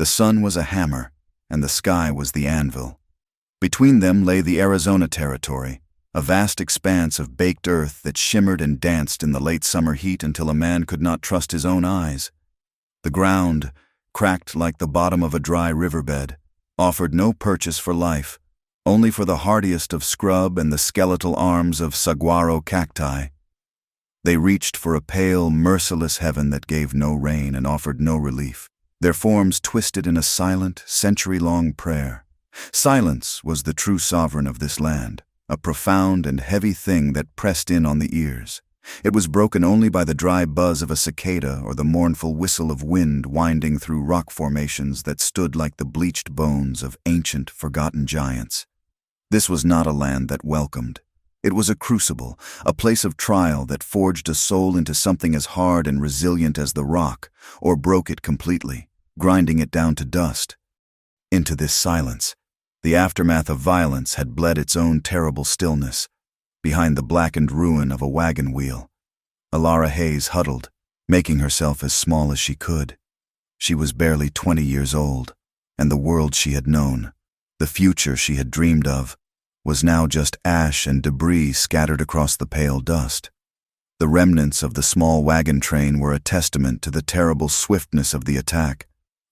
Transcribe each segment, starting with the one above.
The sun was a hammer, and the sky was the anvil. Between them lay the Arizona Territory, a vast expanse of baked earth that shimmered and danced in the late summer heat until a man could not trust his own eyes. The ground, cracked like the bottom of a dry riverbed, offered no purchase for life, only for the hardiest of scrub and the skeletal arms of saguaro cacti. They reached for a pale, merciless heaven that gave no rain and offered no relief, their forms twisted in a silent, century-long prayer. Silence was the true sovereign of this land, a profound and heavy thing that pressed in on the ears. It was broken only by the dry buzz of a cicada or the mournful whistle of wind winding through rock formations that stood like the bleached bones of ancient, forgotten giants. This was not a land that welcomed. It was a crucible, a place of trial that forged a soul into something as hard and resilient as the rock, or broke it completely, grinding it down to dust. Into this silence, the aftermath of violence had bled its own terrible stillness. Behind the blackened ruin of a wagon wheel, Alara Hayes huddled, making herself as small as she could. She was barely 20 years old, and the world she had known, the future she had dreamed of, was now just ash and debris scattered across the pale dust. The remnants of the small wagon train were a testament to the terrible swiftness of the attack.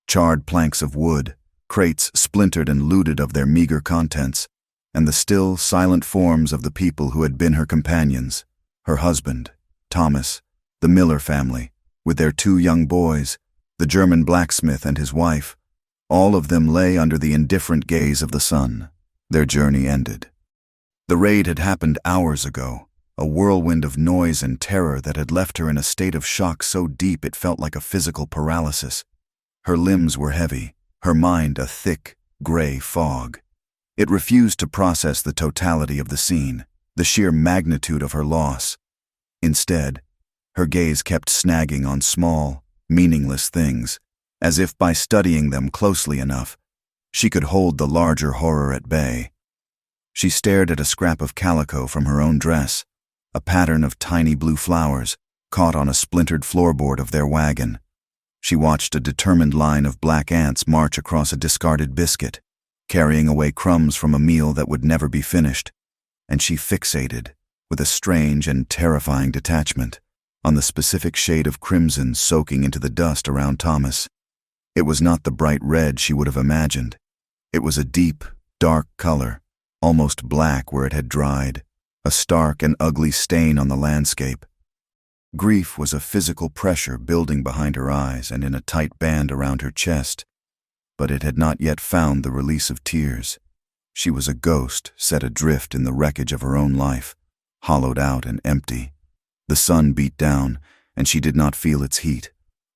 Charred planks of wood, crates splintered and looted of their meager contents, and the still, silent forms of the people who had been her companions, her husband, Thomas, the Miller family, with their 2 young boys, the German blacksmith and his wife. All of them lay under the indifferent gaze of the sun. Their journey ended. The raid had happened hours ago, a whirlwind of noise and terror that had left her in a state of shock so deep it felt like a physical paralysis. Her limbs were heavy, her mind a thick, gray fog. It refused to process the totality of the scene, the sheer magnitude of her loss. Instead, her gaze kept snagging on small, meaningless things, as if by studying them closely enough, she could hold the larger horror at bay. She stared at a scrap of calico from her own dress, a pattern of tiny blue flowers caught on a splintered floorboard of their wagon. She watched a determined line of black ants march across a discarded biscuit, carrying away crumbs from a meal that would never be finished, and she fixated, with a strange and terrifying detachment, on the specific shade of crimson soaking into the dust around Thomas. It was not the bright red she would have imagined. It was a deep, dark color, almost black where it had dried, a stark and ugly stain on the landscape. Grief was a physical pressure building behind her eyes and in a tight band around her chest, but it had not yet found the release of tears. She was a ghost set adrift in the wreckage of her own life, hollowed out and empty. The sun beat down, and she did not feel its heat.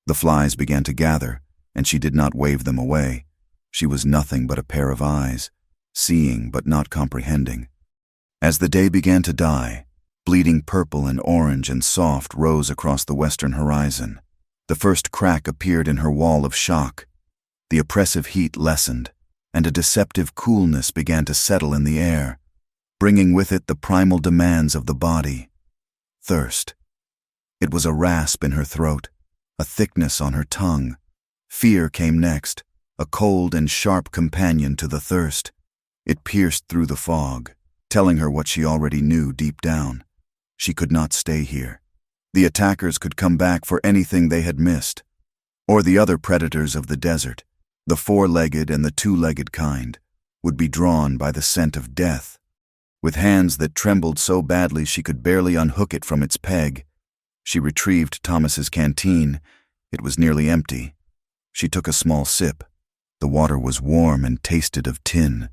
The flies began to gather, and she did not wave them away. She was nothing but a pair of eyes, seeing but not comprehending. As the day began to die, bleeding purple and orange and soft rose across the western horizon. The first crack appeared in her wall of shock. The oppressive heat lessened, and a deceptive coolness began to settle in the air, bringing with it the primal demands of the body. Thirst. It was a rasp in her throat, a thickness on her tongue. Fear came next, a cold and sharp companion to the thirst. It pierced through the fog, telling her what she already knew deep down. She could not stay here. The attackers could come back for anything they had missed, or the other predators of the desert, the 4-legged and the 2-legged kind, would be drawn by the scent of death. With hands that trembled so badly she could barely unhook it from its peg, she retrieved Thomas's canteen. It was nearly empty. She took a small sip. The water was warm and tasted of tin,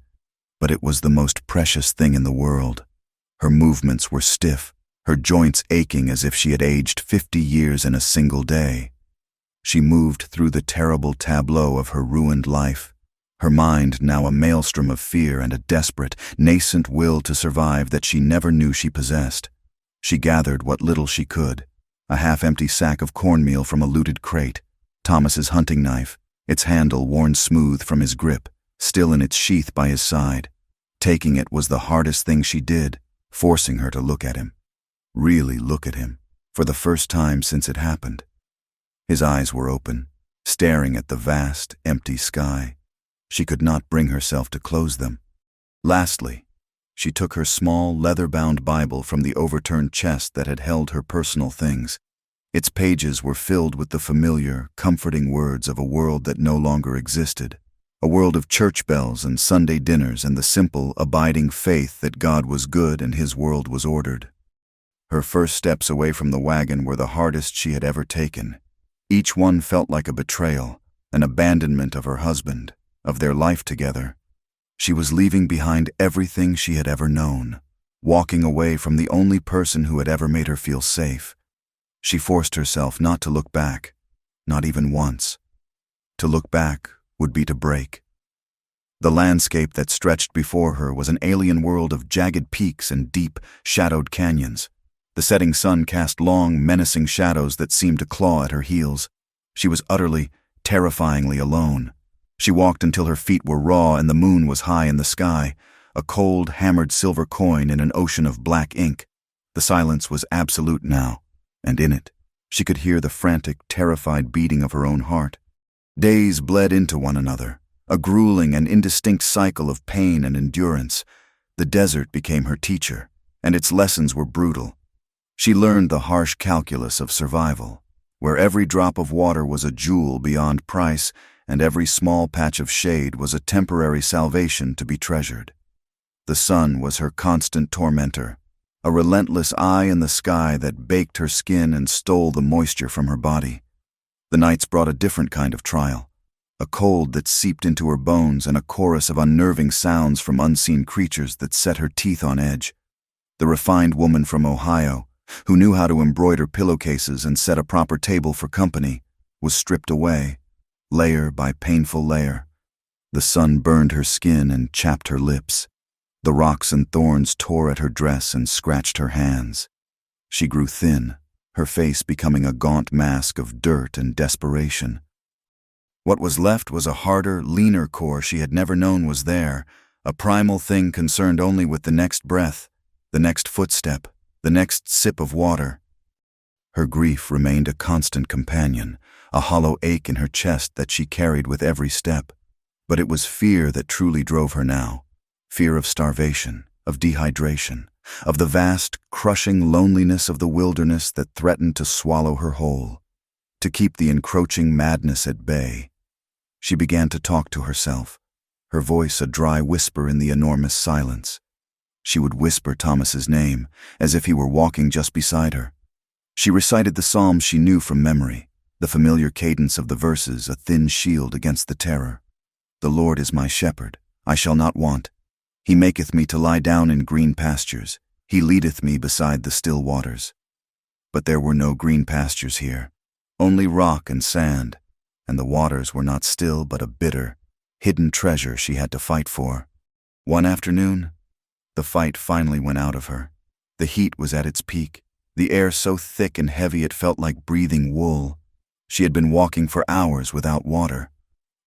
but it was the most precious thing in the world. Her movements were stiff, her joints aching as if she had aged 50 years in a single day. She moved through the terrible tableau of her ruined life, her mind now a maelstrom of fear and a desperate, nascent will to survive that she never knew she possessed. She gathered what little she could, a half-empty sack of cornmeal from a looted crate, Thomas's hunting knife, its handle worn smooth from his grip, still in its sheath by his side. Taking it was the hardest thing she did, forcing her to look at him. Really look at him, for the first time since it happened. His eyes were open, staring at the vast, empty sky. She could not bring herself to close them. Lastly, she took her small, leather-bound Bible from the overturned chest that had held her personal things. Its pages were filled with the familiar, comforting words of a world that no longer existed, a world of church bells and Sunday dinners and the simple, abiding faith that God was good and His world was ordered. Her first steps away from the wagon were the hardest she had ever taken. Each one felt like a betrayal, an abandonment of her husband, of their life together. She was leaving behind everything she had ever known, walking away from the only person who had ever made her feel safe. She forced herself not to look back, not even once. To look back would be to break. The landscape that stretched before her was an alien world of jagged peaks and deep, shadowed canyons. The setting sun cast long, menacing shadows that seemed to claw at her heels. She was utterly, terrifyingly alone. She walked until her feet were raw and the moon was high in the sky, a cold, hammered silver coin in an ocean of black ink. The silence was absolute now, and in it, she could hear the frantic, terrified beating of her own heart. Days bled into one another, a grueling and indistinct cycle of pain and endurance. The desert became her teacher, and its lessons were brutal. She learned the harsh calculus of survival, where every drop of water was a jewel beyond price, and every small patch of shade was a temporary salvation to be treasured. The sun was her constant tormentor, a relentless eye in the sky that baked her skin and stole the moisture from her body. The nights brought a different kind of trial, a cold that seeped into her bones and a chorus of unnerving sounds from unseen creatures that set her teeth on edge. The refined woman from Ohio, who knew how to embroider pillowcases and set a proper table for company, was stripped away, layer by painful layer. The sun burned her skin and chapped her lips. The rocks and thorns tore at her dress and scratched her hands. She grew thin, her face becoming a gaunt mask of dirt and desperation. What was left was a harder, leaner core she had never known was there, a primal thing concerned only with the next breath, the next footstep, the next sip of water. Her grief remained a constant companion, a hollow ache in her chest that she carried with every step. But it was fear that truly drove her now, fear of starvation, of dehydration, of the vast, crushing loneliness of the wilderness that threatened to swallow her whole. To keep the encroaching madness at bay, she began to talk to herself, her voice a dry whisper in the enormous silence. She would whisper Thomas's name, as if he were walking just beside her. She recited the psalms she knew from memory, the familiar cadence of the verses a thin shield against the terror. The Lord is my shepherd, I shall not want. He maketh me to lie down in green pastures. He leadeth me beside the still waters. But there were no green pastures here, only rock and sand, and the waters were not still but a bitter, hidden treasure she had to fight for. One afternoon, the fight finally went out of her. The heat was at its peak, the air so thick and heavy it felt like breathing wool. She had been walking for hours without water,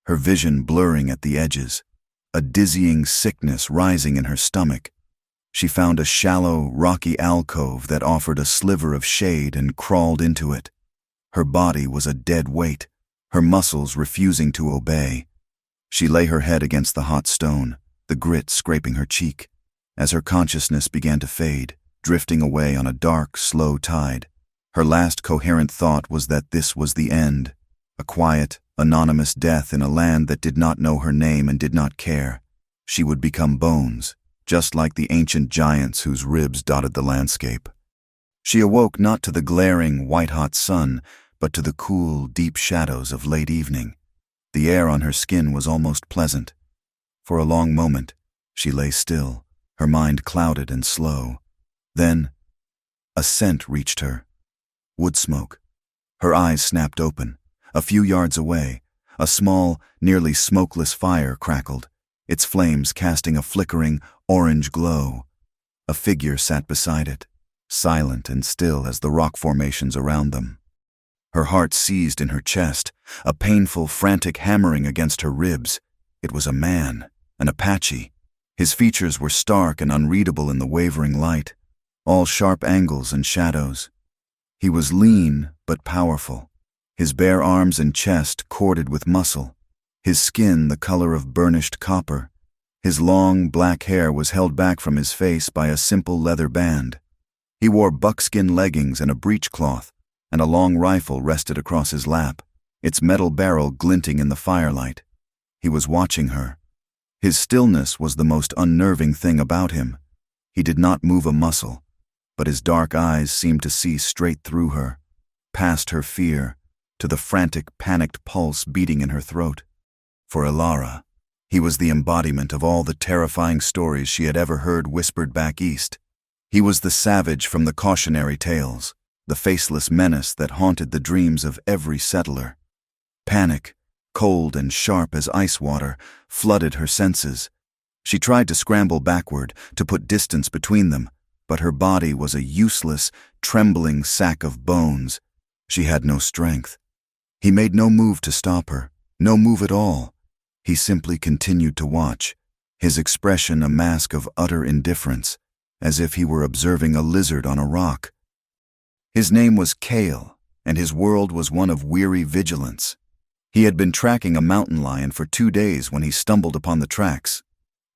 her vision blurring at the edges, a dizzying sickness rising in her stomach. She found a shallow, rocky alcove that offered a sliver of shade and crawled into it. Her body was a dead weight, her muscles refusing to obey. She lay her head against the hot stone, the grit scraping her cheek. As her consciousness began to fade, drifting away on a dark, slow tide, her last coherent thought was that this was the end, a quiet, anonymous death in a land that did not know her name and did not care. She would become bones, just like the ancient giants whose ribs dotted the landscape. She awoke not to the glaring, white-hot sun, but to the cool, deep shadows of late evening. The air on her skin was almost pleasant. For a long moment, she lay still, her mind clouded and slow. Then, a scent reached her. Wood smoke. Her eyes snapped open. A few yards away, a small, nearly smokeless fire crackled, its flames casting a flickering, orange glow. A figure sat beside it, silent and still as the rock formations around them. Her heart seized in her chest, a painful, frantic hammering against her ribs. It was a man, an Apache. His features were stark and unreadable in the wavering light, all sharp angles and shadows. He was lean but powerful, his bare arms and chest corded with muscle, his skin the color of burnished copper. His long, black hair was held back from his face by a simple leather band. He wore buckskin leggings and a breechcloth, and a long rifle rested across his lap, its metal barrel glinting in the firelight. He was watching her. His stillness was the most unnerving thing about him. He did not move a muscle, but his dark eyes seemed to see straight through her, past her fear, to the frantic, panicked pulse beating in her throat. For Ilara, he was the embodiment of all the terrifying stories she had ever heard whispered back east. He was the savage from the cautionary tales, the faceless menace that haunted the dreams of every settler. Panic, cold and sharp as ice water, flooded her senses. She tried to scramble backward, to put distance between them, but her body was a useless, trembling sack of bones. She had no strength. He made no move to stop her, no move at all. He simply continued to watch, his expression a mask of utter indifference, as if he were observing a lizard on a rock. His name was Kale, and his world was one of weary vigilance. He had been tracking a mountain lion for 2 days when he stumbled upon the tracks.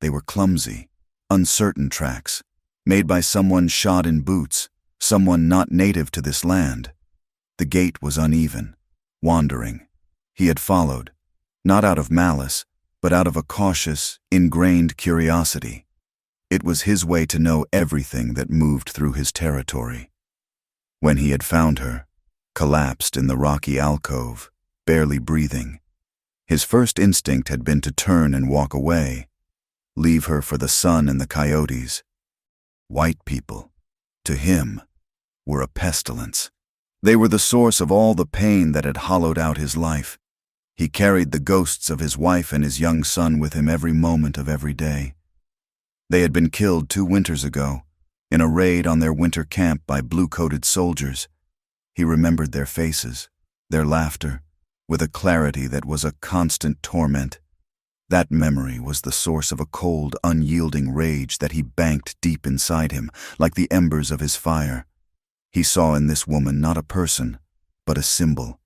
They were clumsy, uncertain tracks, made by someone shod in boots, someone not native to this land. The gait was uneven, wandering. He had followed, not out of malice, but out of a cautious, ingrained curiosity. It was his way to know everything that moved through his territory. When he had found her, collapsed in the rocky alcove, barely breathing, his first instinct had been to turn and walk away, leave her for the sun and the coyotes. White people, to him, were a pestilence. They were the source of all the pain that had hollowed out his life. He carried the ghosts of his wife and his young son with him every moment of every day. They had been killed 2 winters ago, in a raid on their winter camp by blue-coated soldiers. He remembered their faces, their laughter, with a clarity that was a constant torment. That memory was the source of a cold, unyielding rage that he banked deep inside him, like the embers of his fire. He saw in this woman not a person, but a symbol.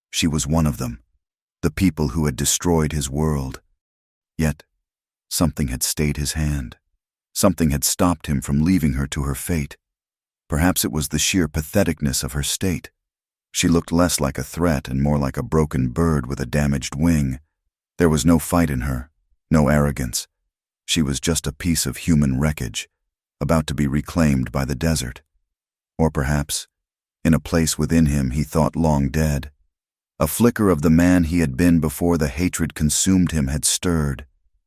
She was one of them, the people who had destroyed his world. Yet, something had stayed his hand. Something had stopped him from leaving her to her fate. Perhaps it was the sheer patheticness of her state. She looked less like a threat and more like a broken bird with a damaged wing. There was no fight in her, no arrogance. She was just a piece of human wreckage, about to be reclaimed by the desert. Or perhaps, in a place within him he thought long dead, a flicker of the man he had been before the hatred consumed him had stirred.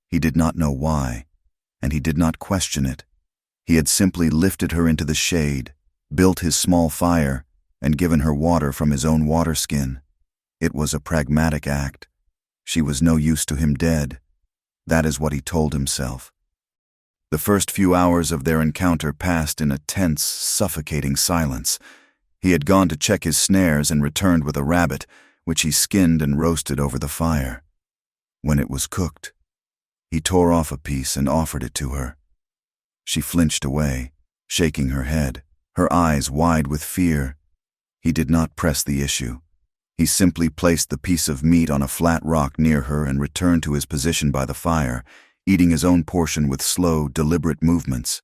He did not know why, and he did not question it. He had simply lifted her into the shade, built his small fire, and given her water from his own water skin. It was a pragmatic act. She was no use to him dead. That is what he told himself. The first few hours of their encounter passed in a tense, suffocating silence. He had gone to check his snares and returned with a rabbit, which he skinned and roasted over the fire. When it was cooked, he tore off a piece and offered it to her. She flinched away, shaking her head, her eyes wide with fear. He did not press the issue. He simply placed the piece of meat on a flat rock near her and returned to his position by the fire, eating his own portion with slow, deliberate movements.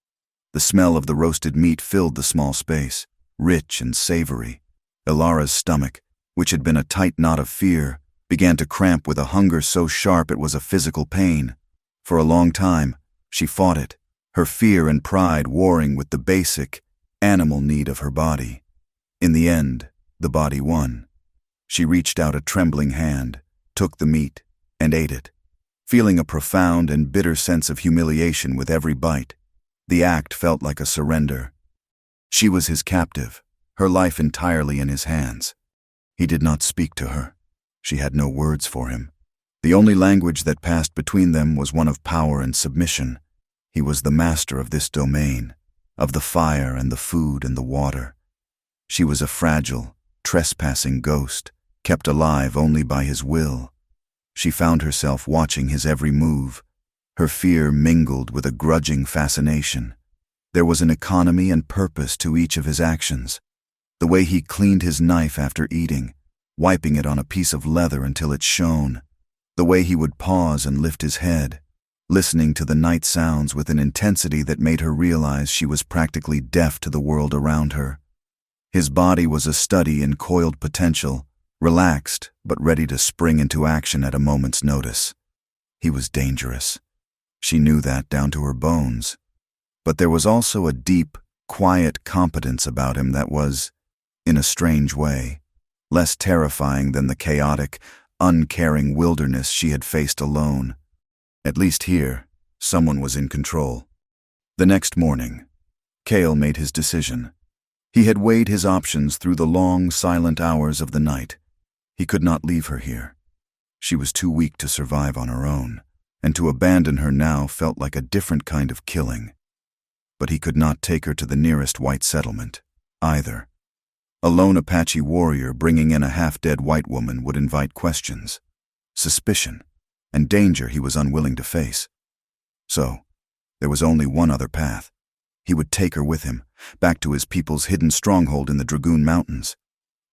The smell of the roasted meat filled the small space, rich and savory. Ilara's stomach, which had been a tight knot of fear, began to cramp with a hunger so sharp it was a physical pain. For a long time, she fought it, her fear and pride warring with the basic, animal need of her body. In the end, the body won. She reached out a trembling hand, took the meat, and ate it, feeling a profound and bitter sense of humiliation with every bite. The act felt like a surrender. She was his captive, her life entirely in his hands. He did not speak to her. She had no words for him. The only language that passed between them was one of power and submission. He was the master of this domain, of the fire and the food and the water. She was a fragile, trespassing ghost, kept alive only by his will. She found herself watching his every move. Her fear mingled with a grudging fascination. There was an economy and purpose to each of his actions. The way he cleaned his knife after eating, wiping it on a piece of leather until it shone. The way he would pause and lift his head, listening to the night sounds with an intensity that made her realize she was practically deaf to the world around her. His body was a study in coiled potential, relaxed but ready to spring into action at a moment's notice. He was dangerous. She knew that down to her bones. But there was also a deep, quiet competence about him that was, in a strange way, less terrifying than the chaotic, uncaring wilderness she had faced alone. At least here, someone was in control. The next morning, Cale made his decision. He had weighed his options through the long, silent hours of the night. He could not leave her here. She was too weak to survive on her own, and to abandon her now felt like a different kind of killing. But he could not take her to the nearest white settlement, either. A lone Apache warrior bringing in a half-dead white woman would invite questions, suspicion, and danger he was unwilling to face. So, there was only one other path. He would take her with him, back to his people's hidden stronghold in the Dragoon Mountains.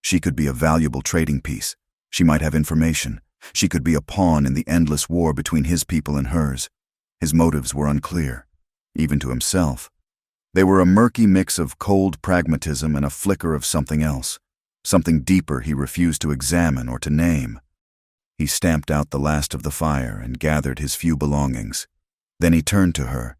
She could be a valuable trading piece. She might have information. She could be a pawn in the endless war between his people and hers. His motives were unclear, even to himself. They were a murky mix of cold pragmatism and a flicker of something else, something deeper he refused to examine or to name. He stamped out the last of the fire and gathered his few belongings. Then he turned to her.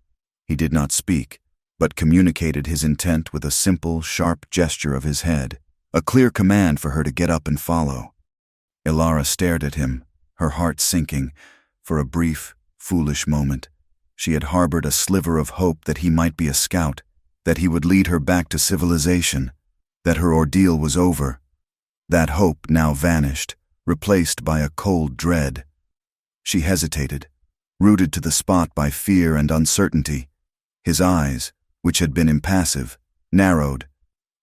He did not speak, but communicated his intent with a simple, sharp gesture of his head, a clear command for her to get up and follow. Ilara stared at him, her heart sinking. For a brief, foolish moment, she had harbored a sliver of hope that he might be a scout, that he would lead her back to civilization, that her ordeal was over. That hope now vanished, replaced by a cold dread. She hesitated, rooted to the spot by fear and uncertainty. His eyes, which had been impassive, narrowed.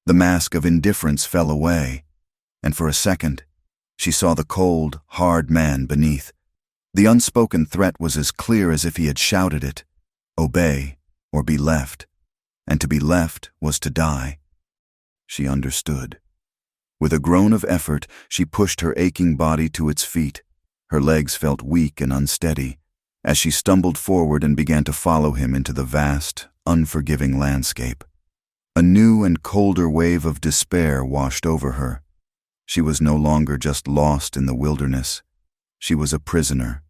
The mask of indifference fell away, and for a second, she saw the cold, hard man beneath. The unspoken threat was as clear as if he had shouted it: obey or be left, and to be left was to die. She understood. With a groan of effort, she pushed her aching body to its feet. Her legs felt weak and unsteady, as she stumbled forward and began to follow him into the vast, unforgiving landscape. A new and colder wave of despair washed over her. She was no longer just lost in the wilderness. She was a prisoner.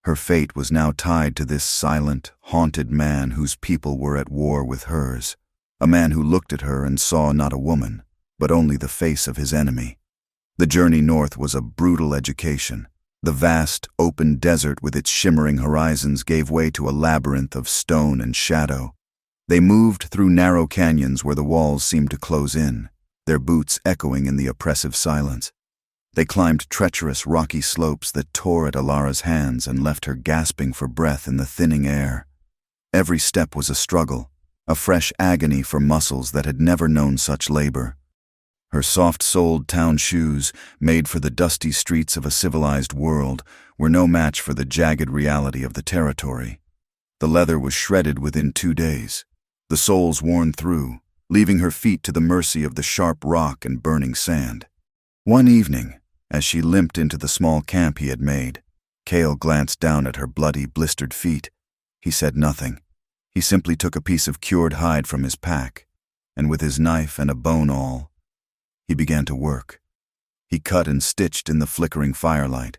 Her fate was now tied to this silent, haunted man whose people were at war with hers, a man who looked at her and saw not a woman, but only the face of his enemy. The journey north was a brutal education. The vast, open desert with its shimmering horizons gave way to a labyrinth of stone and shadow. They moved through narrow canyons where the walls seemed to close in, their boots echoing in the oppressive silence. They climbed treacherous rocky slopes that tore at Ilara's hands and left her gasping for breath in the thinning air. Every step was a struggle, a fresh agony for muscles that had never known such labor. Her soft-soled town shoes, made for the dusty streets of a civilized world, were no match for the jagged reality of the territory. The leather was shredded within 2 days, the soles worn through, leaving her feet to the mercy of the sharp rock and burning sand. One evening, as she limped into the small camp he had made, Cale glanced down at her bloody, blistered feet. He said nothing. He simply took a piece of cured hide from his pack, and with his knife and a bone awl, he began to work. He cut and stitched in the flickering firelight,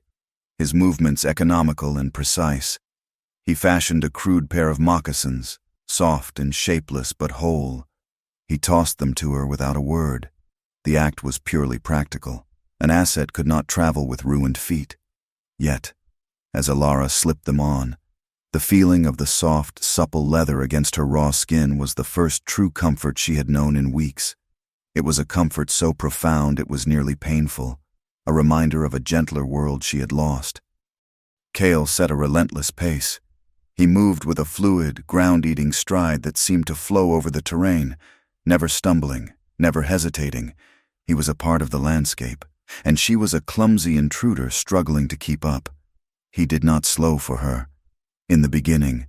his movements economical and precise. He fashioned a crude pair of moccasins, soft and shapeless but whole. He tossed them to her without a word. The act was purely practical. An asset could not travel with ruined feet. Yet, as Ilara slipped them on, the feeling of the soft, supple leather against her raw skin was the first true comfort she had known in weeks. It was a comfort so profound it was nearly painful, a reminder of a gentler world she had lost. Cale set a relentless pace. He moved with a fluid, ground-eating stride that seemed to flow over the terrain, never stumbling, never hesitating. He was a part of the landscape, and she was a clumsy intruder struggling to keep up. He did not slow for her. In the beginning,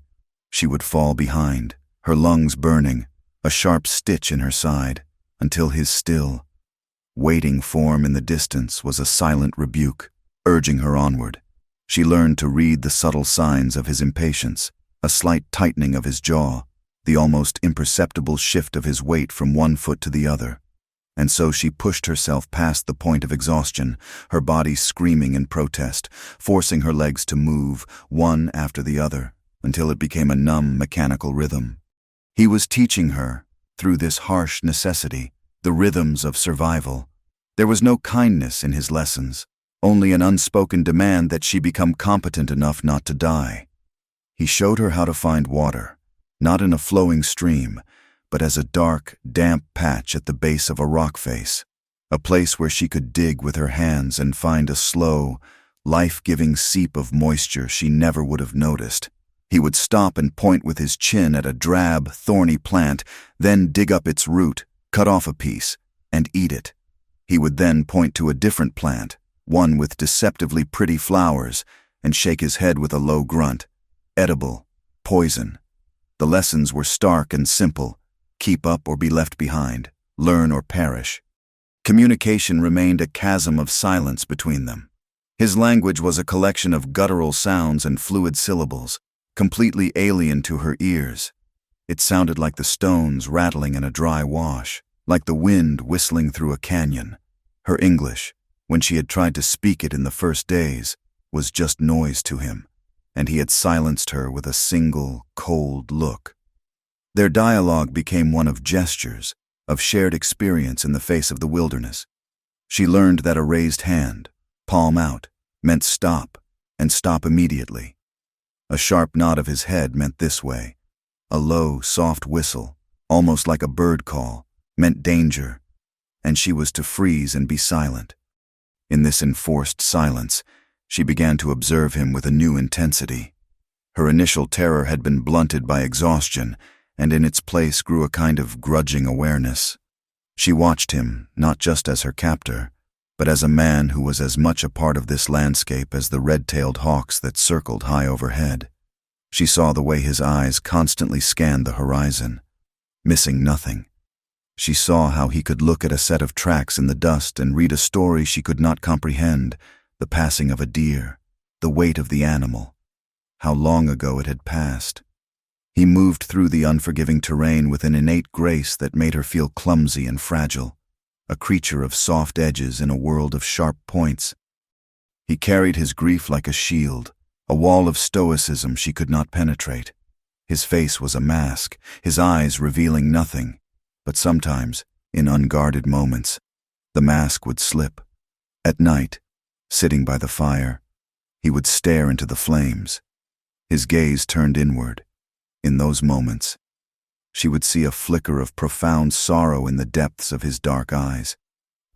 she would fall behind, her lungs burning, a sharp stitch in her side, until his still, waiting form in the distance was a silent rebuke, urging her onward. She learned to read the subtle signs of his impatience, a slight tightening of his jaw, the almost imperceptible shift of his weight from one foot to the other. And so she pushed herself past the point of exhaustion, her body screaming in protest, forcing her legs to move, one after the other, until it became a numb, mechanical rhythm. He was teaching her, through this harsh necessity, the rhythms of survival. There was no kindness in his lessons, only an unspoken demand that she become competent enough not to die. He showed her how to find water, not in a flowing stream, but as a dark, damp patch at the base of a rock face, a place where she could dig with her hands and find a slow, life-giving seep of moisture she never would have noticed. He would stop and point with his chin at a drab, thorny plant, then dig up its root, cut off a piece, and eat it. He would then point to a different plant, one with deceptively pretty flowers, and shake his head with a low grunt. Edible, poison. The lessons were stark and simple. Keep up or be left behind, learn or perish. Communication remained a chasm of silence between them. His language was a collection of guttural sounds and fluid syllables, completely alien to her ears. It sounded like the stones rattling in a dry wash, like the wind whistling through a canyon. Her English, when she had tried to speak it in the first days, was just noise to him, and he had silenced her with a single, cold look. Their dialogue became one of gestures, of shared experience in the face of the wilderness. She learned that a raised hand, palm out, meant stop, and stop immediately. A sharp nod of his head meant this way. A low, soft whistle, almost like a bird call, meant danger, and she was to freeze and be silent. In this enforced silence, she began to observe him with a new intensity. Her initial terror had been blunted by exhaustion, and in its place grew a kind of grudging awareness. She watched him, not just as her captor, but as a man who was as much a part of this landscape as the red-tailed hawks that circled high overhead. She saw the way his eyes constantly scanned the horizon, missing nothing. She saw how he could look at a set of tracks in the dust and read a story she could not comprehend, the passing of a deer, the weight of the animal, how long ago it had passed. He moved through the unforgiving terrain with an innate grace that made her feel clumsy and fragile, a creature of soft edges in a world of sharp points. He carried his grief like a shield, a wall of stoicism she could not penetrate. His face was a mask, his eyes revealing nothing, but sometimes, in unguarded moments, the mask would slip. At night, sitting by the fire, he would stare into the flames, his gaze turned inward. In those moments, she would see a flicker of profound sorrow in the depths of his dark eyes,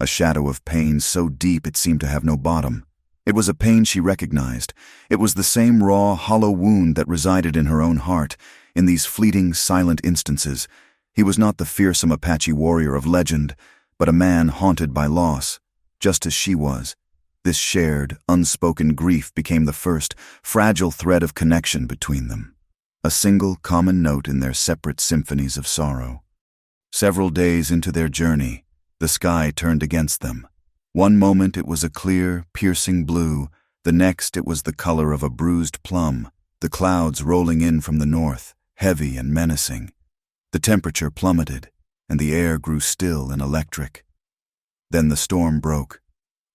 a shadow of pain so deep it seemed to have no bottom. It was a pain she recognized. It was the same raw, hollow wound that resided in her own heart. In these fleeting, silent instances, he was not the fearsome Apache warrior of legend, but a man haunted by loss, just as she was. This shared, unspoken grief became the first, fragile thread of connection between them, a single common note in their separate symphonies of sorrow. Several days into their journey, the sky turned against them. One moment it was a clear, piercing blue, the next it was the color of a bruised plum, the clouds rolling in from the north, heavy and menacing. The temperature plummeted, and the air grew still and electric. Then the storm broke.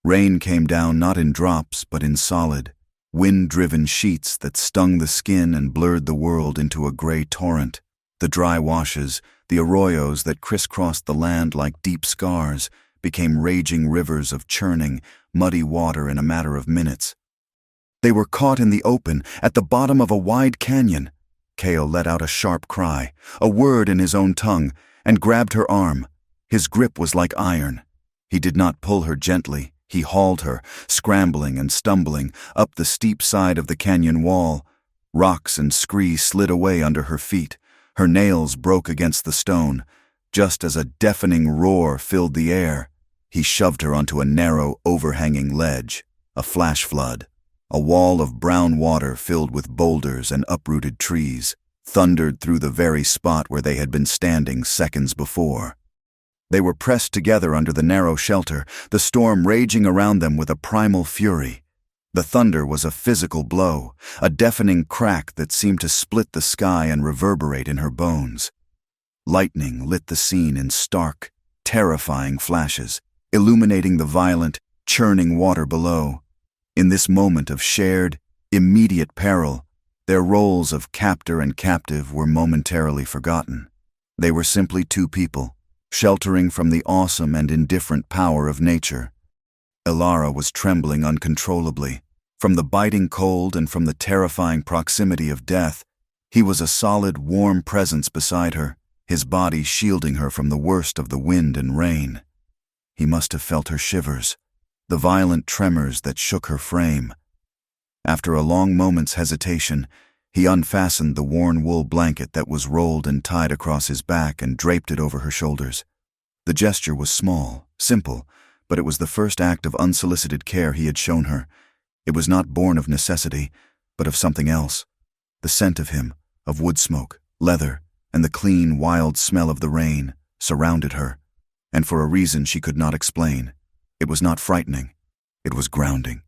Rain came down not in drops but in solid, wind-driven sheets that stung the skin and blurred the world into a gray torrent. The dry washes, the arroyos that crisscrossed the land like deep scars, became raging rivers of churning, muddy water in a matter of minutes. They were caught in the open, at the bottom of a wide canyon. Kale let out a sharp cry, a word in his own tongue, and grabbed her arm. His grip was like iron. He did not pull her gently. He hauled her, scrambling and stumbling, up the steep side of the canyon wall. Rocks and scree slid away under her feet. Her nails broke against the stone. Just as a deafening roar filled the air, he shoved her onto a narrow, overhanging ledge, a flash flood. A wall of brown water filled with boulders and uprooted trees thundered through the very spot where they had been standing seconds before. They were pressed together under the narrow shelter, the storm raging around them with a primal fury. The thunder was a physical blow, a deafening crack that seemed to split the sky and reverberate in her bones. Lightning lit the scene in stark, terrifying flashes, illuminating the violent, churning water below. In this moment of shared, immediate peril, their roles of captor and captive were momentarily forgotten. They were simply two people, sheltering from the awesome and indifferent power of nature. Ilara was trembling uncontrollably. From the biting cold and from the terrifying proximity of death, he was a solid, warm presence beside her, his body shielding her from the worst of the wind and rain. He must have felt her shivers, the violent tremors that shook her frame. After a long moment's hesitation, he unfastened the worn wool blanket that was rolled and tied across his back and draped it over her shoulders. The gesture was small, simple, but it was the first act of unsolicited care he had shown her. It was not born of necessity, but of something else. The scent of him, of wood smoke, leather, and the clean, wild smell of the rain surrounded her, and for a reason she could not explain. It was not frightening. It was grounding.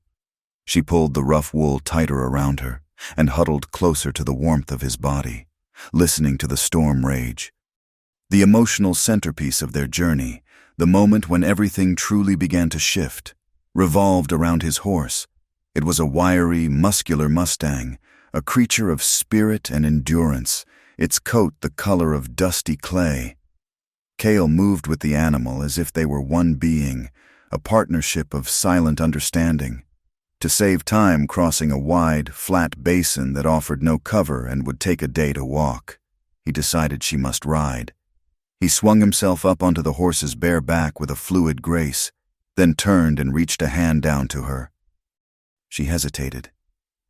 She pulled the rough wool tighter around her and huddled closer to the warmth of his body, listening to the storm rage. The emotional centerpiece of their journey, the moment when everything truly began to shift, revolved around his horse. It was a wiry, muscular Mustang, a creature of spirit and endurance, its coat the color of dusty clay. Cale moved with the animal as if they were one being, a partnership of silent understanding. To save time crossing a wide, flat basin that offered no cover and would take a day to walk, he decided she must ride. He swung himself up onto the horse's bare back with a fluid grace, then turned and reached a hand down to her. She hesitated.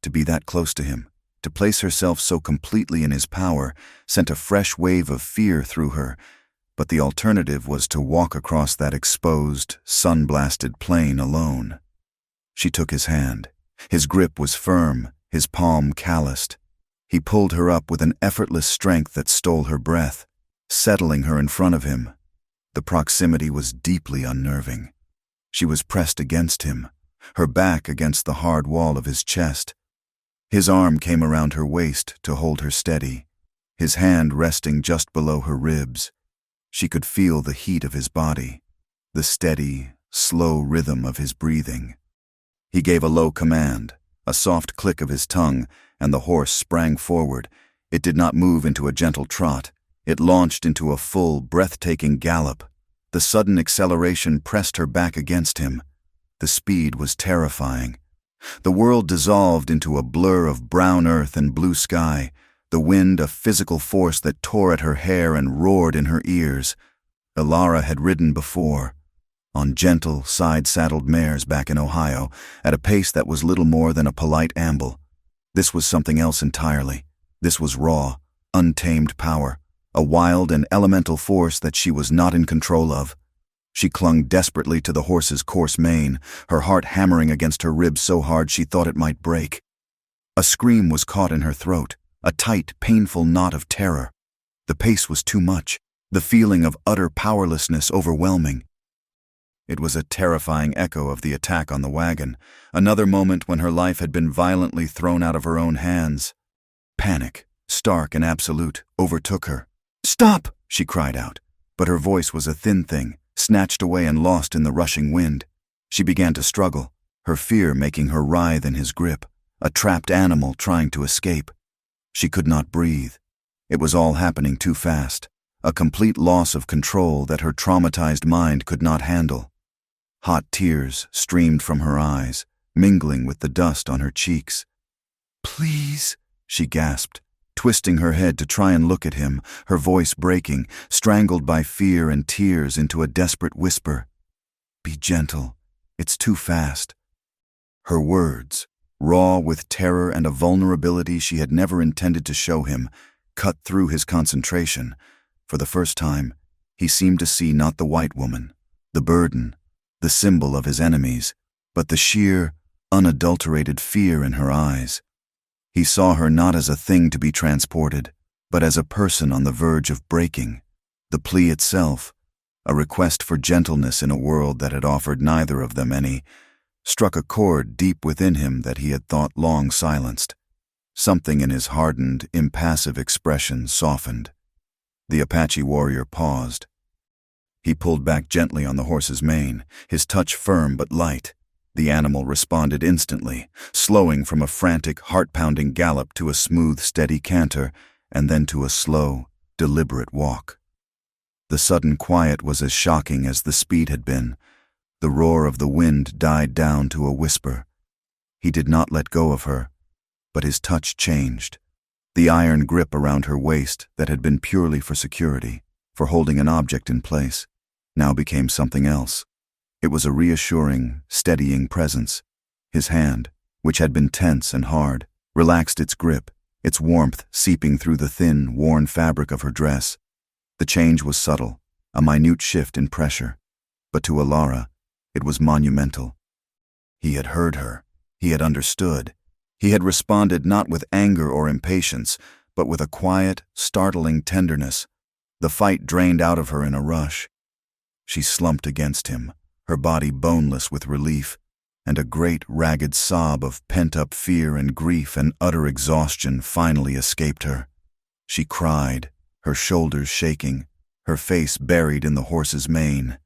To be that close to him, to place herself so completely in his power, sent a fresh wave of fear through her, but the alternative was to walk across that exposed, sun-blasted plain alone. She took his hand. His grip was firm, his palm calloused. He pulled her up with an effortless strength that stole her breath, settling her in front of him. The proximity was deeply unnerving. She was pressed against him, her back against the hard wall of his chest. His arm came around her waist to hold her steady, his hand resting just below her ribs. She could feel the heat of his body, the steady, slow rhythm of his breathing. He gave a low command, a soft click of his tongue, and the horse sprang forward. It did not move into a gentle trot. It launched into a full, breathtaking gallop. The sudden acceleration pressed her back against him. The speed was terrifying. The world dissolved into a blur of brown earth and blue sky, the wind a physical force that tore at her hair and roared in her ears. Ilara had ridden before, on gentle, side-saddled mares back in Ohio, at a pace that was little more than a polite amble. This was something else entirely. This was raw, untamed power, a wild and elemental force that she was not in control of. She clung desperately to the horse's coarse mane, her heart hammering against her ribs so hard she thought it might break. A scream was caught in her throat, a tight, painful knot of terror. The pace was too much, the feeling of utter powerlessness overwhelming. It was a terrifying echo of the attack on the wagon, another moment when her life had been violently thrown out of her own hands. Panic, stark and absolute, overtook her. "Stop!" she cried out, but her voice was a thin thing, snatched away and lost in the rushing wind. She began to struggle, her fear making her writhe in his grip, a trapped animal trying to escape. She could not breathe. It was all happening too fast, a complete loss of control that her traumatized mind could not handle. Hot tears streamed from her eyes, mingling with the dust on her cheeks. "Please," she gasped, twisting her head to try and look at him, her voice breaking, strangled by fear and tears into a desperate whisper. "Be gentle. It's too fast." Her words, raw with terror and a vulnerability she had never intended to show him, cut through his concentration. For the first time, he seemed to see not the white woman, the burden, the symbol of his enemies, but the sheer, unadulterated fear in her eyes. He saw her not as a thing to be transported, but as a person on the verge of breaking. The plea itself, a request for gentleness in a world that had offered neither of them any, struck a chord deep within him that he had thought long silenced. Something in his hardened, impassive expression softened. The Apache warrior paused. He pulled back gently on the horse's mane, his touch firm but light. The animal responded instantly, slowing from a frantic, heart-pounding gallop to a smooth, steady canter, and then to a slow, deliberate walk. The sudden quiet was as shocking as the speed had been. The roar of the wind died down to a whisper. He did not let go of her, but his touch changed. The iron grip around her waist that had been purely for security, for holding an object in place, now became something else. It was a reassuring, steadying presence. His hand, which had been tense and hard, relaxed its grip, its warmth seeping through the thin, worn fabric of her dress. The change was subtle, a minute shift in pressure, but to Alara, it was monumental. He had heard her. He had understood. He had responded not with anger or impatience, but with a quiet, startling tenderness. The fight drained out of her in a rush. She slumped against him, her body boneless with relief, and a great, ragged sob of pent-up fear and grief and utter exhaustion finally escaped her. She cried, her shoulders shaking, her face buried in the horse's mane.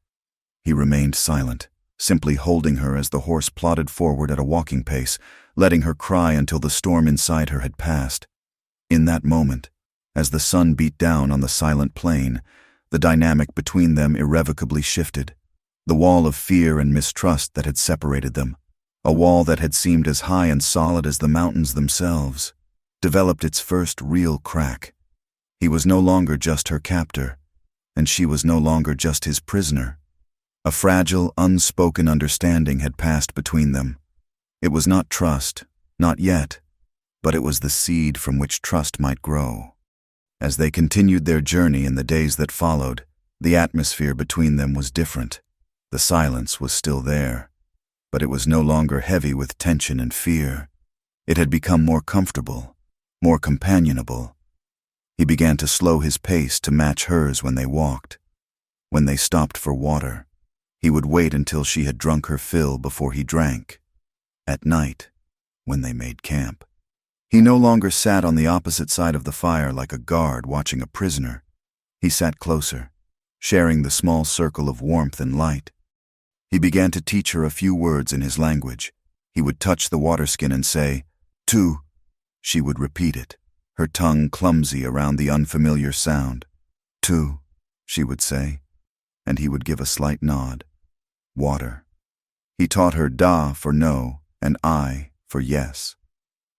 He remained silent, simply holding her as the horse plodded forward at a walking pace, letting her cry until the storm inside her had passed. In that moment, as the sun beat down on the silent plain, the dynamic between them irrevocably shifted. The wall of fear and mistrust that had separated them, a wall that had seemed as high and solid as the mountains themselves, developed its first real crack. He was no longer just her captor, and she was no longer just his prisoner. A fragile, unspoken understanding had passed between them. It was not trust, not yet, but it was the seed from which trust might grow. As they continued their journey in the days that followed, the atmosphere between them was different. The silence was still there, but it was no longer heavy with tension and fear. It had become more comfortable, more companionable. He began to slow his pace to match hers when they walked. When they stopped for water, he would wait until she had drunk her fill before he drank. At night, when they made camp, he no longer sat on the opposite side of the fire like a guard watching a prisoner. He sat closer, sharing the small circle of warmth and light. He began to teach her a few words in his language. He would touch the waterskin and say, "Tu." She would repeat it, her tongue clumsy around the unfamiliar sound. "Tu," she would say, and he would give a slight nod. Water. He taught her da for no and I for yes.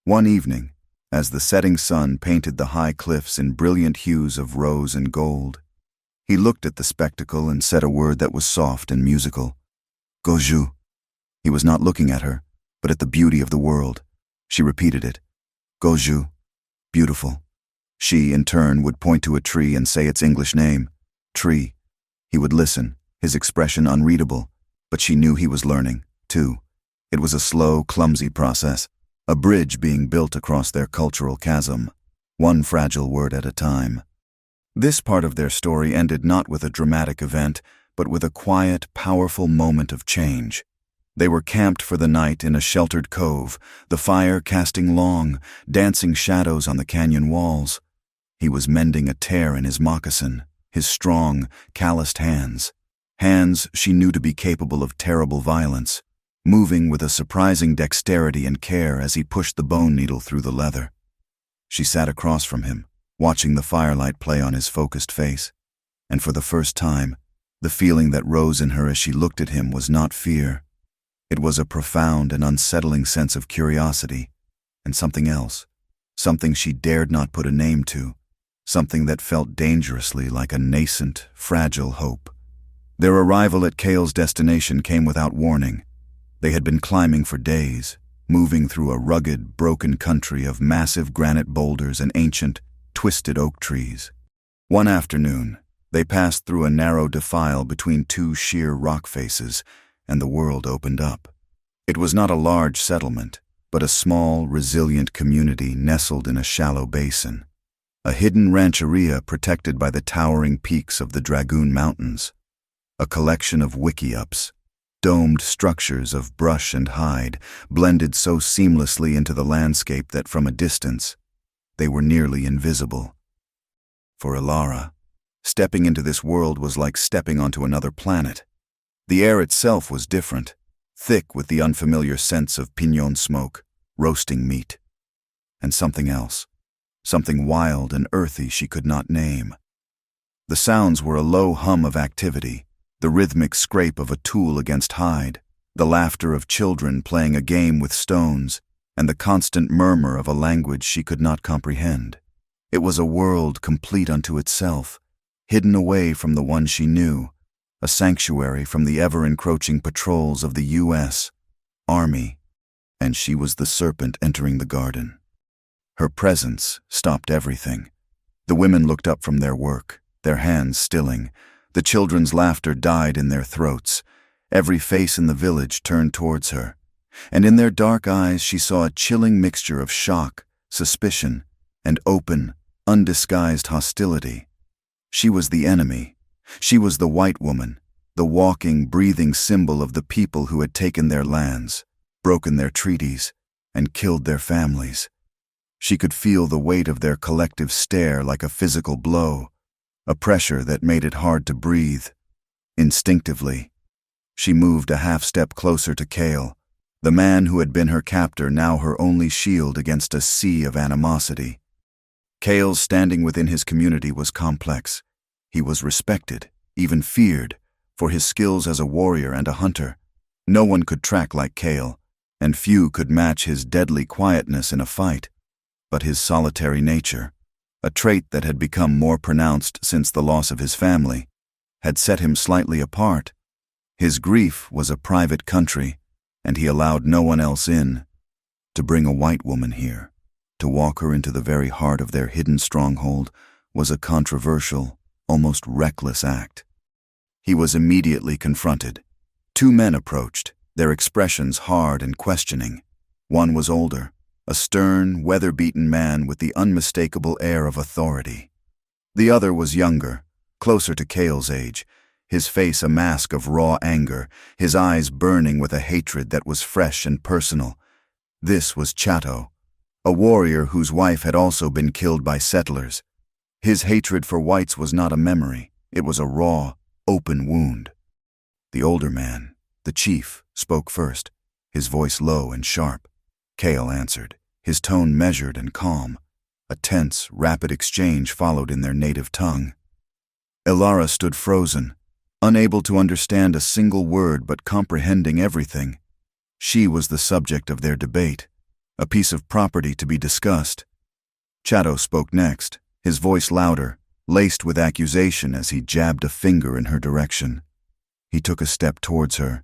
One evening, as the setting sun painted the high cliffs in brilliant hues of rose and gold, he looked at the spectacle and said a word that was soft and musical. "Goju." He was not looking at her, but at the beauty of the world. She repeated it. "Goju. Beautiful." She, in turn, would point to a tree and say its English name. Tree. He would listen, his expression unreadable, but she knew he was learning, too. It was a slow, clumsy process, a bridge being built across their cultural chasm, one fragile word at a time. This part of their story ended not with a dramatic event, but with a quiet, powerful moment of change. They were camped for the night in a sheltered cove, the fire casting long, dancing shadows on the canyon walls. He was mending a tear in his moccasin, his strong, calloused hands she knew to be capable of terrible violence, moving with a surprising dexterity and care as he pushed the bone needle through the leather. She sat across from him, watching the firelight play on his focused face, and for the first time, the feeling that rose in her as she looked at him was not fear. It was a profound and unsettling sense of curiosity, and something else, something she dared not put a name to, something that felt dangerously like a nascent, fragile hope. Their arrival at Kale's destination came without warning. They had been climbing for days, moving through a rugged, broken country of massive granite boulders and ancient, twisted oak trees. One afternoon, they passed through a narrow defile between two sheer rock faces, and the world opened up. It was not a large settlement, but a small, resilient community nestled in a shallow basin. A hidden rancheria protected by the towering peaks of the Dragoon Mountains. a collection of wiki-ups, domed structures of brush and hide, blended so seamlessly into the landscape that from a distance, they were nearly invisible. For Ilara, stepping into this world was like stepping onto another planet. The air itself was different, thick with the unfamiliar scents of piñón smoke, roasting meat. And something else, something wild and earthy she could not name. The sounds were a low hum of activity, the rhythmic scrape of a tool against hide, the laughter of children playing a game with stones, and the constant murmur of a language she could not comprehend. It was a world complete unto itself, hidden away from the one she knew, a sanctuary from the ever-encroaching patrols of the U.S. Army, and she was the serpent entering the garden. Her presence stopped everything. The women looked up from their work, their hands stilling. The children's laughter died in their throats. Every face in the village turned towards her, and in their dark eyes she saw a chilling mixture of shock, suspicion, and open, undisguised hostility. She was the enemy. She was the white woman, the walking, breathing symbol of the people who had taken their lands, broken their treaties, and killed their families. She could feel the weight of their collective stare like a physical blow, a pressure that made it hard to breathe. Instinctively, she moved a half-step closer to Kale, the man who had been her captor, now her only shield against a sea of animosity. Kale's standing within his community was complex. He was respected, even feared, for his skills as a warrior and a hunter. No one could track like Kale, and few could match his deadly quietness in a fight. But his solitary nature, a trait that had become more pronounced since the loss of his family, had set him slightly apart. His grief was a private country, and he allowed no one else in. To bring a white woman here, to walk her into the very heart of their hidden stronghold, was a controversial, almost reckless act. He was immediately confronted. Two men approached, their expressions hard and questioning. One was older, a stern, weather-beaten man with the unmistakable air of authority. The other was younger, closer to Kale's age, his face a mask of raw anger, his eyes burning with a hatred that was fresh and personal. This was Chato, a warrior whose wife had also been killed by settlers. His hatred for whites was not a memory, it was a raw, open wound. The older man, the chief, spoke first, his voice low and sharp. Kale answered, his tone measured and calm. A tense, rapid exchange followed in their native tongue. Ilara stood frozen, unable to understand a single word but comprehending everything. She was the subject of their debate, a piece of property to be discussed. Chato spoke next, his voice louder, laced with accusation as he jabbed a finger in her direction. He took a step towards her,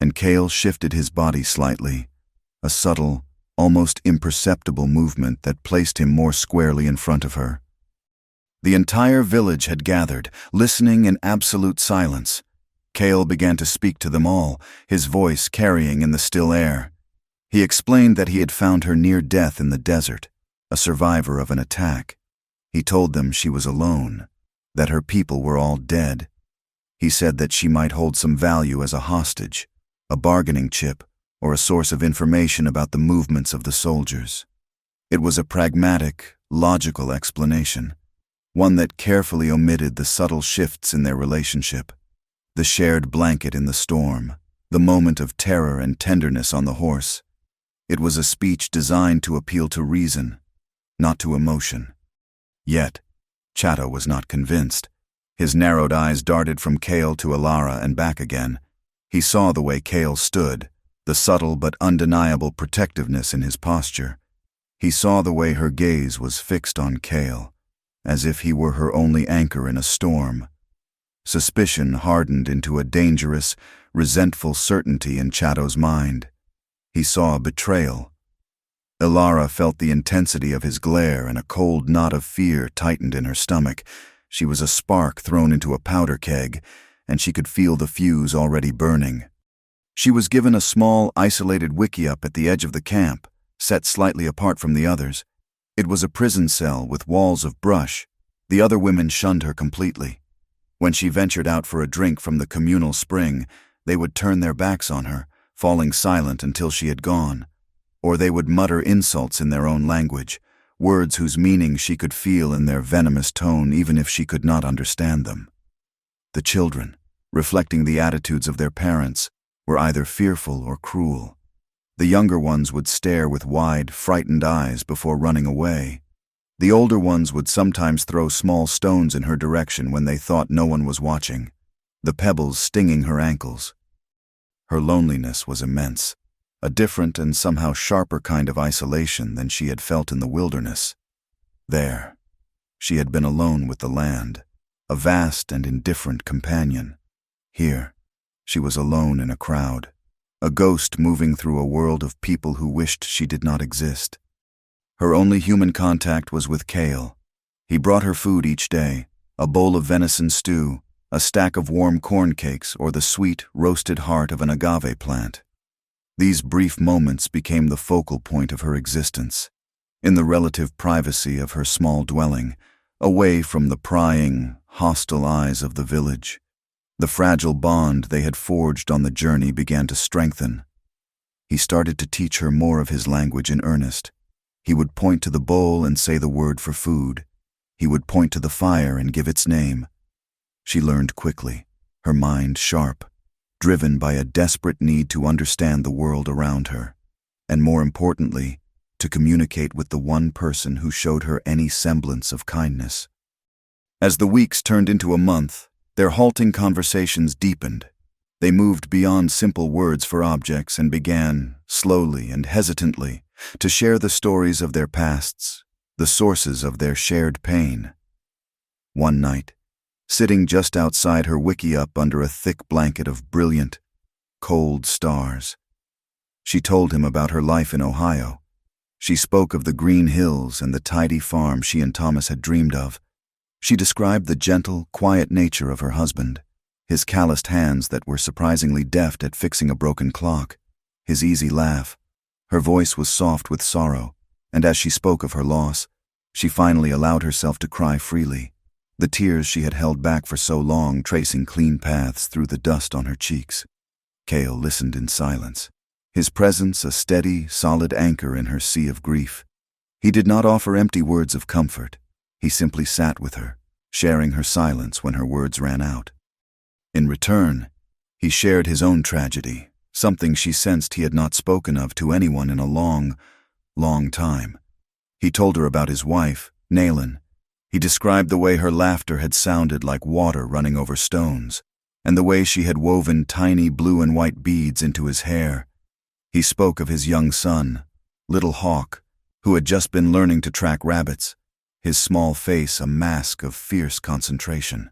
and Kale shifted his body slightly, a subtle, almost imperceptible movement that placed him more squarely in front of her. The entire village had gathered, listening in absolute silence. Kale began to speak to them all, his voice carrying in the still air. He explained that he had found her near death in the desert, a survivor of an attack. He told them she was alone, that her people were all dead. He said that she might hold some value as a hostage, a bargaining chip, or a source of information about the movements of the soldiers. It was a pragmatic, logical explanation, one that carefully omitted the subtle shifts in their relationship, the shared blanket in the storm, the moment of terror and tenderness on the horse. It was a speech designed to appeal to reason, not to emotion. Yet, Chato was not convinced. His narrowed eyes darted from Kale to Ilara and back again. He saw the way Kale stood, the subtle but undeniable protectiveness in his posture. He saw the way her gaze was fixed on Kale, as if he were her only anchor in a storm. Suspicion hardened into a dangerous, resentful certainty in Chato's mind. He saw betrayal. Ilara felt the intensity of his glare, and a cold knot of fear tightened in her stomach. She was a spark thrown into a powder keg, and she could feel the fuse already burning. She was given a small, isolated wickiup at the edge of the camp, set slightly apart from the others. It was a prison cell with walls of brush. The other women shunned her completely. When she ventured out for a drink from the communal spring, they would turn their backs on her, falling silent until she had gone. Or they would mutter insults in their own language, words whose meaning she could feel in their venomous tone even if she could not understand them. The children, reflecting the attitudes of their parents, were either fearful or cruel. The younger ones would stare with wide, frightened eyes before running away. The older ones would sometimes throw small stones in her direction when they thought no one was watching, the pebbles stinging her ankles. Her loneliness was immense, a different and somehow sharper kind of isolation than she had felt in the wilderness. There, she had been alone with the land, a vast and indifferent companion. Here, she was alone in a crowd, a ghost moving through a world of people who wished she did not exist. Her only human contact was with Kale. He brought her food each day, a bowl of venison stew, a stack of warm corn cakes, or the sweet, roasted heart of an agave plant. These brief moments became the focal point of her existence, in the relative privacy of her small dwelling, away from the prying, hostile eyes of the village. The fragile bond they had forged on the journey began to strengthen. He started to teach her more of his language in earnest. He would point to the bowl and say the word for food. He would point to the fire and give its name. She learned quickly, her mind sharp, driven by a desperate need to understand the world around her, and more importantly, to communicate with the one person who showed her any semblance of kindness. As the weeks turned into a month, their halting conversations deepened. They moved beyond simple words for objects and began, slowly and hesitantly, to share the stories of their pasts, the sources of their shared pain. One night, sitting just outside her wickiup under a thick blanket of brilliant, cold stars, she told him about her life in Ohio. She spoke of the green hills and the tidy farm she and Thomas had dreamed of. She described the gentle, quiet nature of her husband, his calloused hands that were surprisingly deft at fixing a broken clock, his easy laugh. Her voice was soft with sorrow, and as she spoke of her loss, she finally allowed herself to cry freely, the tears she had held back for so long tracing clean paths through the dust on her cheeks. Cale listened in silence, his presence a steady, solid anchor in her sea of grief. He did not offer empty words of comfort. He simply sat with her, sharing her silence when her words ran out. In return, he shared his own tragedy, something she sensed he had not spoken of to anyone in a long, long time. He told her about his wife, Naylan. He described the way her laughter had sounded like water running over stones, and the way she had woven tiny blue and white beads into his hair. He spoke of his young son, little Hawk, who had just been learning to track rabbits, his small face a mask of fierce concentration.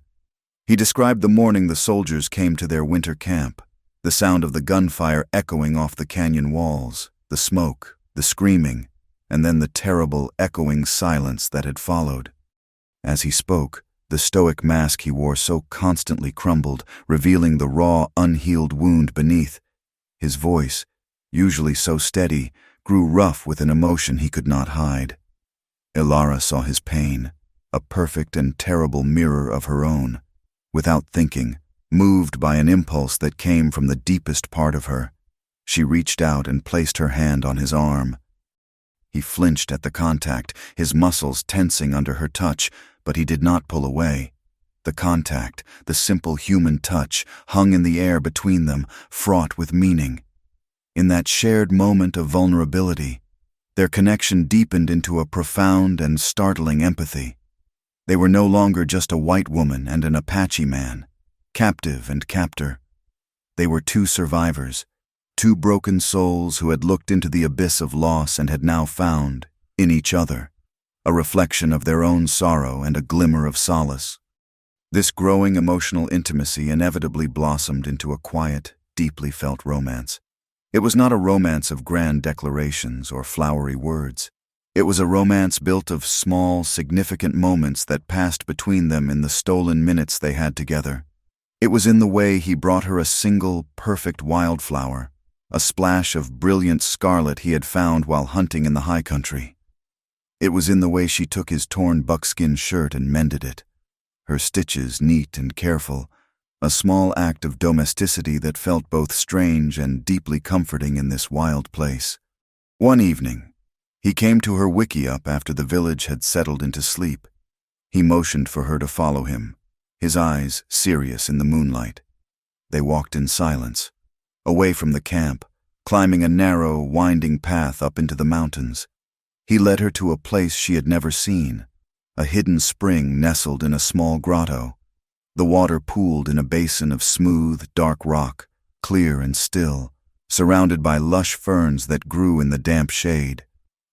He described the morning the soldiers came to their winter camp, the sound of the gunfire echoing off the canyon walls, the smoke, the screaming, and then the terrible, echoing silence that had followed. As he spoke, the stoic mask he wore so constantly crumbled, revealing the raw, unhealed wound beneath. His voice, usually so steady, grew rough with an emotion he could not hide. Ilara saw his pain, a perfect and terrible mirror of her own. Without thinking, moved by an impulse that came from the deepest part of her, she reached out and placed her hand on his arm. He flinched at the contact, his muscles tensing under her touch, but he did not pull away. The contact, the simple human touch, hung in the air between them, fraught with meaning. In that shared moment of vulnerability, their connection deepened into a profound and startling empathy. They were no longer just a white woman and an Apache man, captive and captor. They were two survivors, two broken souls who had looked into the abyss of loss and had now found, in each other, a reflection of their own sorrow and a glimmer of solace. This growing emotional intimacy inevitably blossomed into a quiet, deeply felt romance. It was not a romance of grand declarations or flowery words. It was a romance built of small, significant moments that passed between them in the stolen minutes they had together. It was in the way he brought her a single, perfect wildflower, a splash of brilliant scarlet he had found while hunting in the high country. It was in the way she took his torn buckskin shirt and mended it, her stitches neat and careful, a small act of domesticity that felt both strange and deeply comforting in this wild place. One evening, he came to her wickiup after the village had settled into sleep. He motioned for her to follow him, his eyes serious in the moonlight. They walked in silence, away from the camp, climbing a narrow, winding path up into the mountains. He led her to a place she had never seen, a hidden spring nestled in a small grotto. The water pooled in a basin of smooth, dark rock, clear and still, surrounded by lush ferns that grew in the damp shade.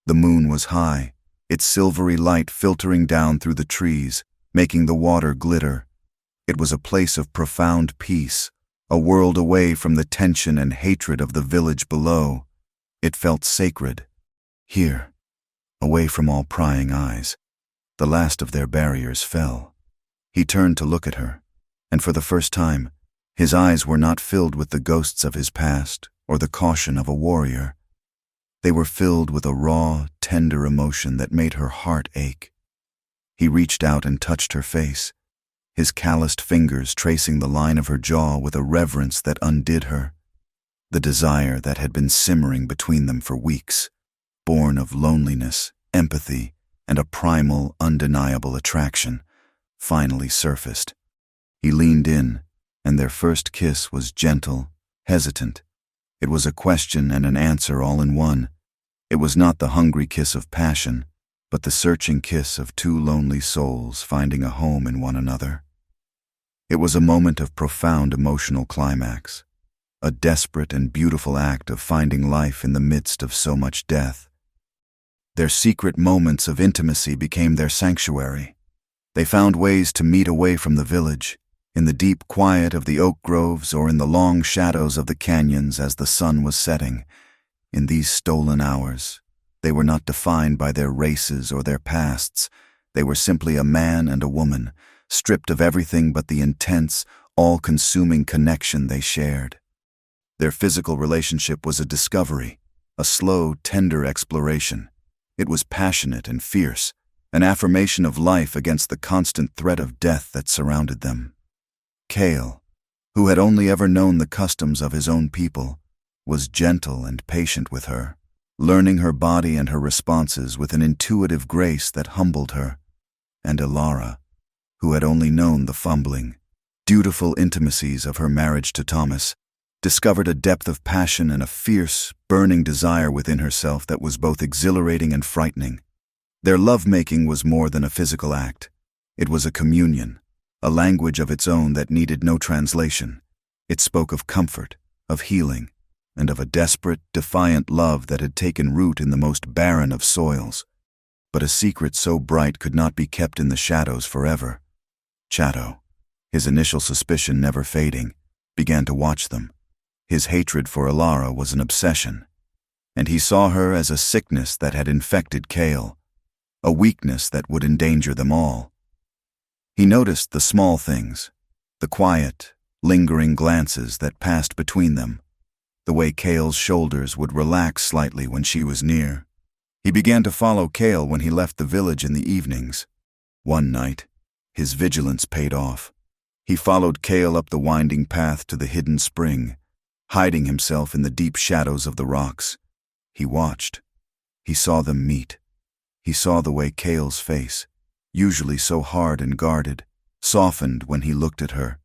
The moon was high, its silvery light filtering down through the trees, making the water glitter. It was a place of profound peace, a world away from the tension and hatred of the village below. It felt sacred. Here, away from all prying eyes, the last of their barriers fell. He turned to look at her, and for the first time, his eyes were not filled with the ghosts of his past or the caution of a warrior. They were filled with a raw, tender emotion that made her heart ache. He reached out and touched her face, his calloused fingers tracing the line of her jaw with a reverence that undid her. The desire that had been simmering between them for weeks, born of loneliness, empathy, and a primal, undeniable attraction, finally surfaced. He leaned in, and their first kiss was gentle, hesitant. It was a question and an answer all in one. It was not the hungry kiss of passion, but the searching kiss of two lonely souls finding a home in one another. It was a moment of profound emotional climax, a desperate and beautiful act of finding life in the midst of so much death. Their secret moments of intimacy became their sanctuary. They found ways to meet away from the village, in the deep quiet of the oak groves or in the long shadows of the canyons as the sun was setting. In these stolen hours, they were not defined by their races or their pasts. They were simply a man and a woman, stripped of everything but the intense, all-consuming connection they shared. Their physical relationship was a discovery, a slow, tender exploration. It was passionate and fierce, an affirmation of life against the constant threat of death that surrounded them. Cale, who had only ever known the customs of his own people, was gentle and patient with her, learning her body and her responses with an intuitive grace that humbled her. And Ilara, who had only known the fumbling, dutiful intimacies of her marriage to Thomas, discovered a depth of passion and a fierce, burning desire within herself that was both exhilarating and frightening. Their lovemaking was more than a physical act. It was a communion, a language of its own that needed no translation. It spoke of comfort, of healing, and of a desperate, defiant love that had taken root in the most barren of soils. But a secret so bright could not be kept in the shadows forever. Chato, his initial suspicion never fading, began to watch them. His hatred for Ilara was an obsession, and he saw her as a sickness that had infected Cale, a weakness that would endanger them all. He noticed the small things, the quiet, lingering glances that passed between them, the way Cale's shoulders would relax slightly when she was near. He began to follow Cale when he left the village in the evenings. One night, his vigilance paid off. He followed Cale up the winding path to the hidden spring, hiding himself in the deep shadows of the rocks. He watched. He saw them meet. He saw the way Cale's face, usually so hard and guarded, softened when he looked at her.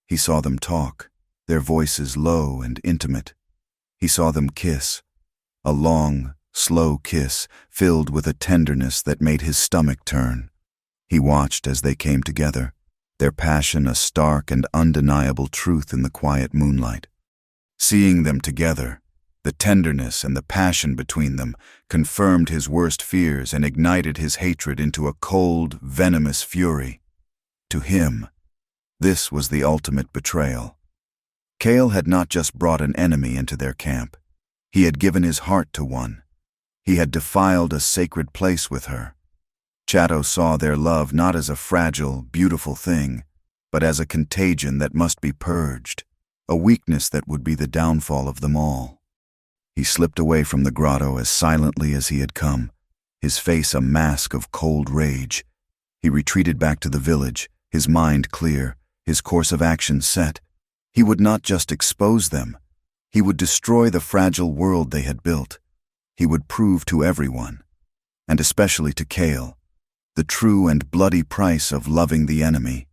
He saw them talk, their voices low and intimate. He saw them kiss, a long, slow kiss filled with a tenderness that made his stomach turn. He watched as they came together, their passion a stark and undeniable truth in the quiet moonlight. Seeing them together, the tenderness and the passion between them confirmed his worst fears and ignited his hatred into a cold, venomous fury. To him, this was the ultimate betrayal. Cale had not just brought an enemy into their camp. He had given his heart to one. He had defiled a sacred place with her. Chato saw their love not as a fragile, beautiful thing, but as a contagion that must be purged, a weakness that would be the downfall of them all. He slipped away from the grotto as silently as he had come, his face a mask of cold rage. He retreated back to the village, his mind clear, his course of action set. He would not just expose them. He would destroy the fragile world they had built. He would prove to everyone, and especially to Kale, the true and bloody price of loving the enemy.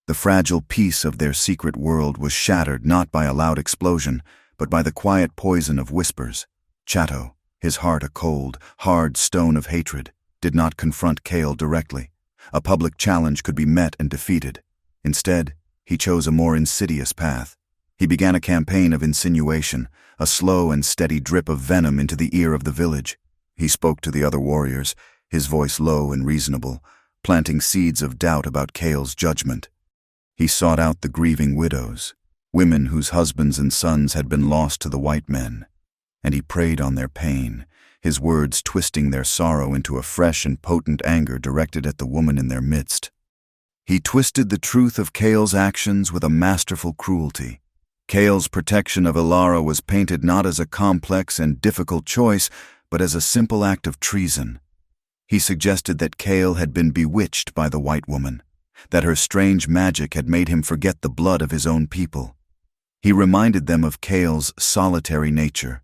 The fragile peace of their secret world was shattered not by a loud explosion, but by the quiet poison of whispers. Chatto, his heart a cold, hard stone of hatred, did not confront Kale directly. A public challenge could be met and defeated. Instead, he chose a more insidious path. He began a campaign of insinuation, a slow and steady drip of venom into the ear of the village. He spoke to the other warriors, his voice low and reasonable, planting seeds of doubt about Kale's judgment. He sought out the grieving widows, women whose husbands and sons had been lost to the white men, and he preyed on their pain, his words twisting their sorrow into a fresh and potent anger directed at the woman in their midst. He twisted the truth of Kale's actions with a masterful cruelty. Kale's protection of Ilara was painted not as a complex and difficult choice, but as a simple act of treason. He suggested that Kale had been bewitched by the white woman, that her strange magic had made him forget the blood of his own people. He reminded them of Kale's solitary nature,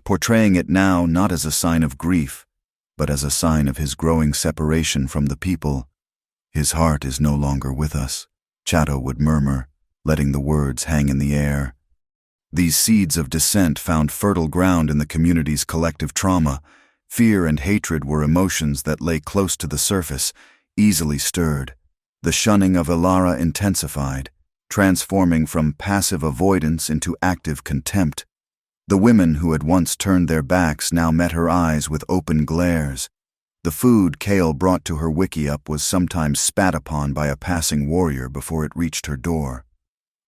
portraying it now not as a sign of grief, but as a sign of his growing separation from the people. "His heart is no longer with us," Chatto would murmur, letting the words hang in the air. These seeds of dissent found fertile ground in the community's collective trauma. Fear and hatred were emotions that lay close to the surface, easily stirred. The shunning of Ilara intensified, transforming from passive avoidance into active contempt. The women who had once turned their backs now met her eyes with open glares. The food Kale brought to her wickiup was sometimes spat upon by a passing warrior before it reached her door.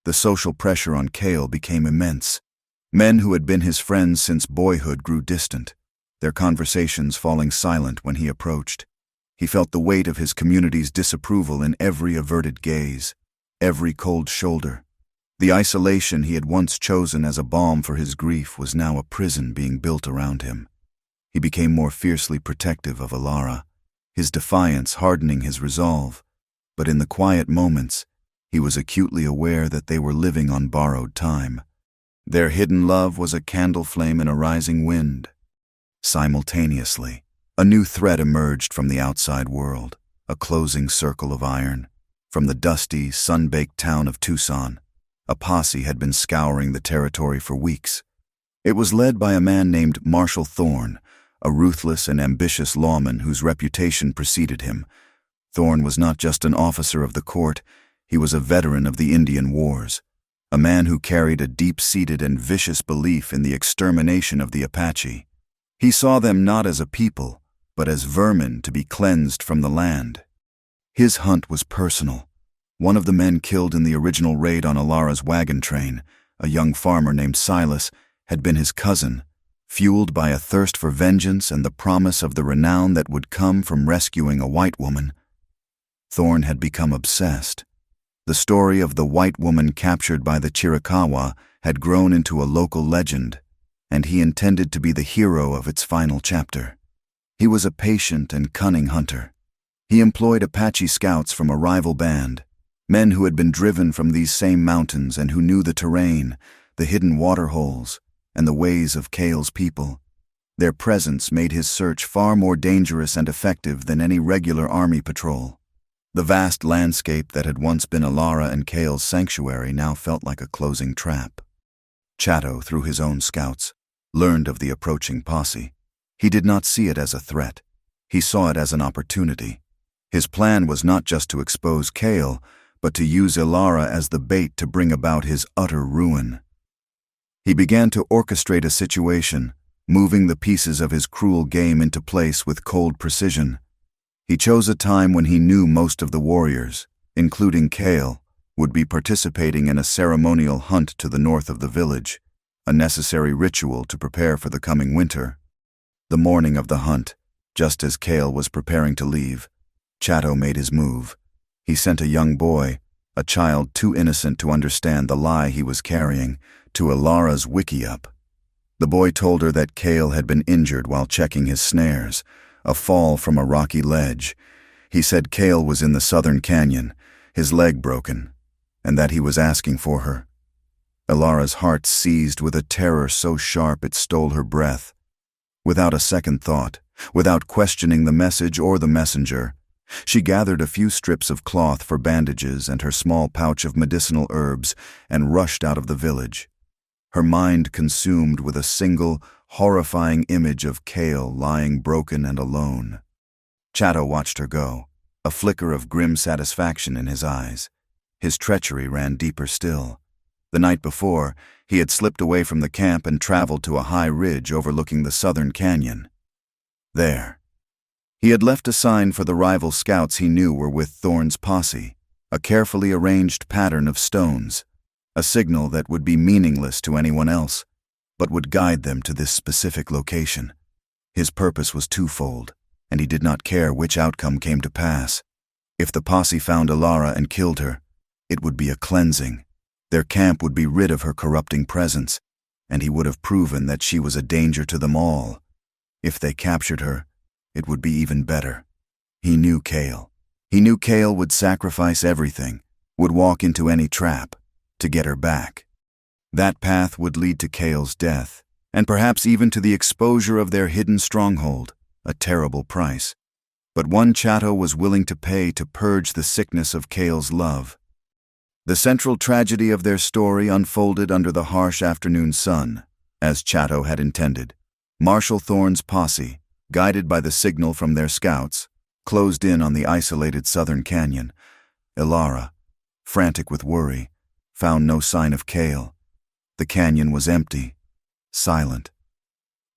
The social pressure on Kale became immense. Men who had been his friends since boyhood grew distant, their conversations falling silent when he approached. He felt the weight of his community's disapproval in every averted gaze, every cold shoulder. The isolation he had once chosen as a balm for his grief was now a prison being built around him. He became more fiercely protective of Ilara, his defiance hardening his resolve. But in the quiet moments, he was acutely aware that they were living on borrowed time. Their hidden love was a candle flame in a rising wind. Simultaneously, a new threat emerged from the outside world, a closing circle of iron. From the dusty, sun-baked town of Tucson, a posse had been scouring the territory for weeks. It was led by a man named Marshal Thorne, a ruthless and ambitious lawman whose reputation preceded him. Thorne was not just an officer of the court, he was a veteran of the Indian Wars, a man who carried a deep-seated and vicious belief in the extermination of the Apache. He saw them not as a people, but as vermin to be cleansed from the land. His hunt was personal. One of the men killed in the original raid on Ilara's wagon train, a young farmer named Silas, had been his cousin, fueled by a thirst for vengeance and the promise of the renown that would come from rescuing a white woman. Thorne had become obsessed. The story of the white woman captured by the Chiricahua had grown into a local legend, and he intended to be the hero of its final chapter. He was a patient and cunning hunter. He employed Apache scouts from a rival band, men who had been driven from these same mountains and who knew the terrain, the hidden waterholes, and the ways of Kale's people. Their presence made his search far more dangerous and effective than any regular army patrol. The vast landscape that had once been Ilara and Kale's sanctuary now felt like a closing trap. Chatto, through his own scouts, learned of the approaching posse. He did not see it as a threat. He saw it as an opportunity. His plan was not just to expose Kale, but to use Ilara as the bait to bring about his utter ruin. He began to orchestrate a situation, moving the pieces of his cruel game into place with cold precision. He chose a time when he knew most of the warriors, including Kale, would be participating in a ceremonial hunt to the north of the village, a necessary ritual to prepare for the coming winter. The morning of the hunt, just as Kale was preparing to leave, Chatto made his move. He sent a young boy, a child too innocent to understand the lie he was carrying, to Ilara's wickiup. The boy told her that Kale had been injured while checking his snares, a fall from a rocky ledge. He said Kale was in the southern canyon, his leg broken, and that he was asking for her. Ilara's heart seized with a terror so sharp it stole her breath. Without a second thought, without questioning the message or the messenger, she gathered a few strips of cloth for bandages and her small pouch of medicinal herbs and rushed out of the village, her mind consumed with a single, horrifying image of Kale lying broken and alone. Chatto watched her go, a flicker of grim satisfaction in his eyes. His treachery ran deeper still. The night before, he had slipped away from the camp and traveled to a high ridge overlooking the southern canyon. There, he had left a sign for the rival scouts he knew were with Thorn's posse, a carefully arranged pattern of stones, a signal that would be meaningless to anyone else, but would guide them to this specific location. His purpose was twofold, and he did not care which outcome came to pass. If the posse found Ilara and killed her, it would be a cleansing. Their camp would be rid of her corrupting presence, and he would have proven that she was a danger to them all. If they captured her, it would be even better. He knew Kale. He knew Kale would sacrifice everything, would walk into any trap, to get her back. That path would lead to Kale's death, and perhaps even to the exposure of their hidden stronghold, a terrible price. But one Chatto was willing to pay to purge the sickness of Kale's love. The central tragedy of their story unfolded under the harsh afternoon sun, as Chatto had intended. Marshal Thorn's posse, guided by the signal from their scouts, closed in on the isolated southern canyon. Ilara, frantic with worry, found no sign of Kale. The canyon was empty, silent.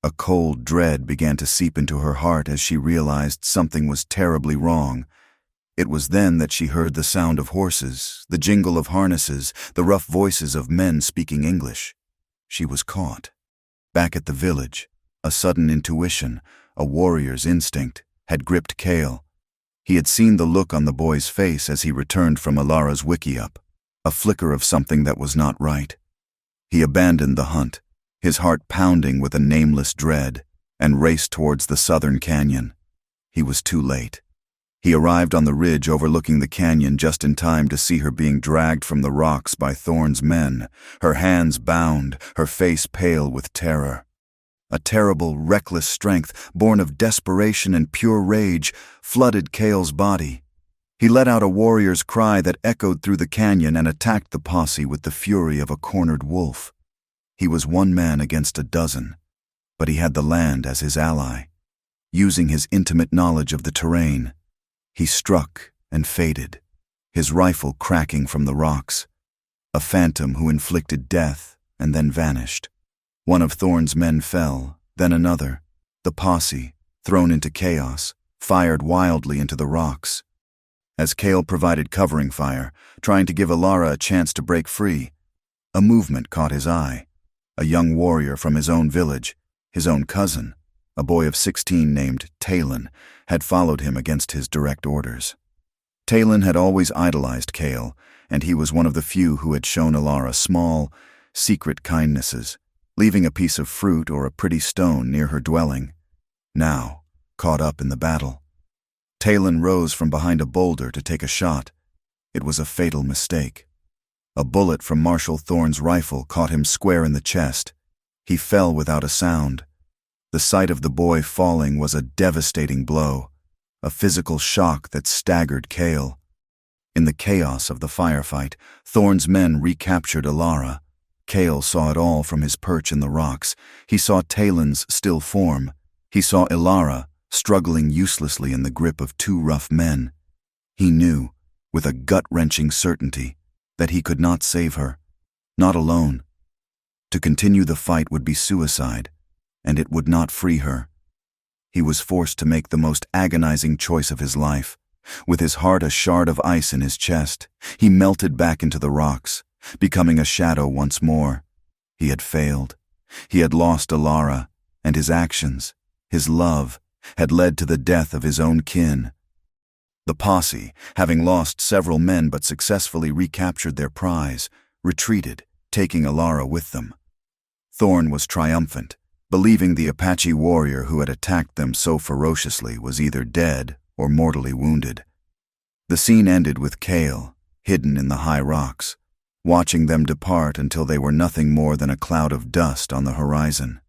A cold dread began to seep into her heart as she realized something was terribly wrong. It was then that she heard the sound of horses, the jingle of harnesses, the rough voices of men speaking English. She was caught. Back at the village, a sudden intuition, a warrior's instinct, had gripped Kale. He had seen the look on the boy's face as he returned from Ilara's wickiup, a flicker of something that was not right. He abandoned the hunt, his heart pounding with a nameless dread, and raced towards the southern canyon. He was too late. He arrived on the ridge overlooking the canyon just in time to see her being dragged from the rocks by Thorn's men, her hands bound, her face pale with terror. A terrible, reckless strength, born of desperation and pure rage, flooded Kale's body. He let out a warrior's cry that echoed through the canyon and attacked the posse with the fury of a cornered wolf. He was one man against a dozen, but he had the land as his ally. Using his intimate knowledge of the terrain, he struck and faded, his rifle cracking from the rocks. A phantom who inflicted death and then vanished. One of Thorn's men fell, then another. The posse, thrown into chaos, fired wildly into the rocks. As Kale provided covering fire, trying to give Ilara a chance to break free, a movement caught his eye. A young warrior from his own village, his own cousin, a boy of 16 named Talon, had followed him against his direct orders. Talon had always idolized Kale, and he was one of the few who had shown Ilara small, secret kindnesses, leaving a piece of fruit or a pretty stone near her dwelling. Now, caught up in the battle, Talon rose from behind a boulder to take a shot. It was a fatal mistake. A bullet from Marshal Thorn's rifle caught him square in the chest. He fell without a sound. The sight of the boy falling was a devastating blow, a physical shock that staggered Kale. In the chaos of the firefight, Thorn's men recaptured Ilara. Kale saw it all from his perch in the rocks. He saw Talon's still form. He saw Ilara struggling uselessly in the grip of two rough men. He knew, with a gut-wrenching certainty, that he could not save her, not alone. To continue the fight would be suicide, and it would not free her. He was forced to make the most agonizing choice of his life. With his heart a shard of ice in his chest, he melted back into the rocks, becoming a shadow once more. He had failed. He had lost Ilara, and his actions, his love, had led to the death of his own kin. The posse, having lost several men but successfully recaptured their prize, retreated, taking Ilara with them. Thorn was triumphant, believing the Apache warrior who had attacked them so ferociously was either dead or mortally wounded. The scene ended with Kale, hidden in the high rocks, watching them depart until they were nothing more than a cloud of dust on the horizon.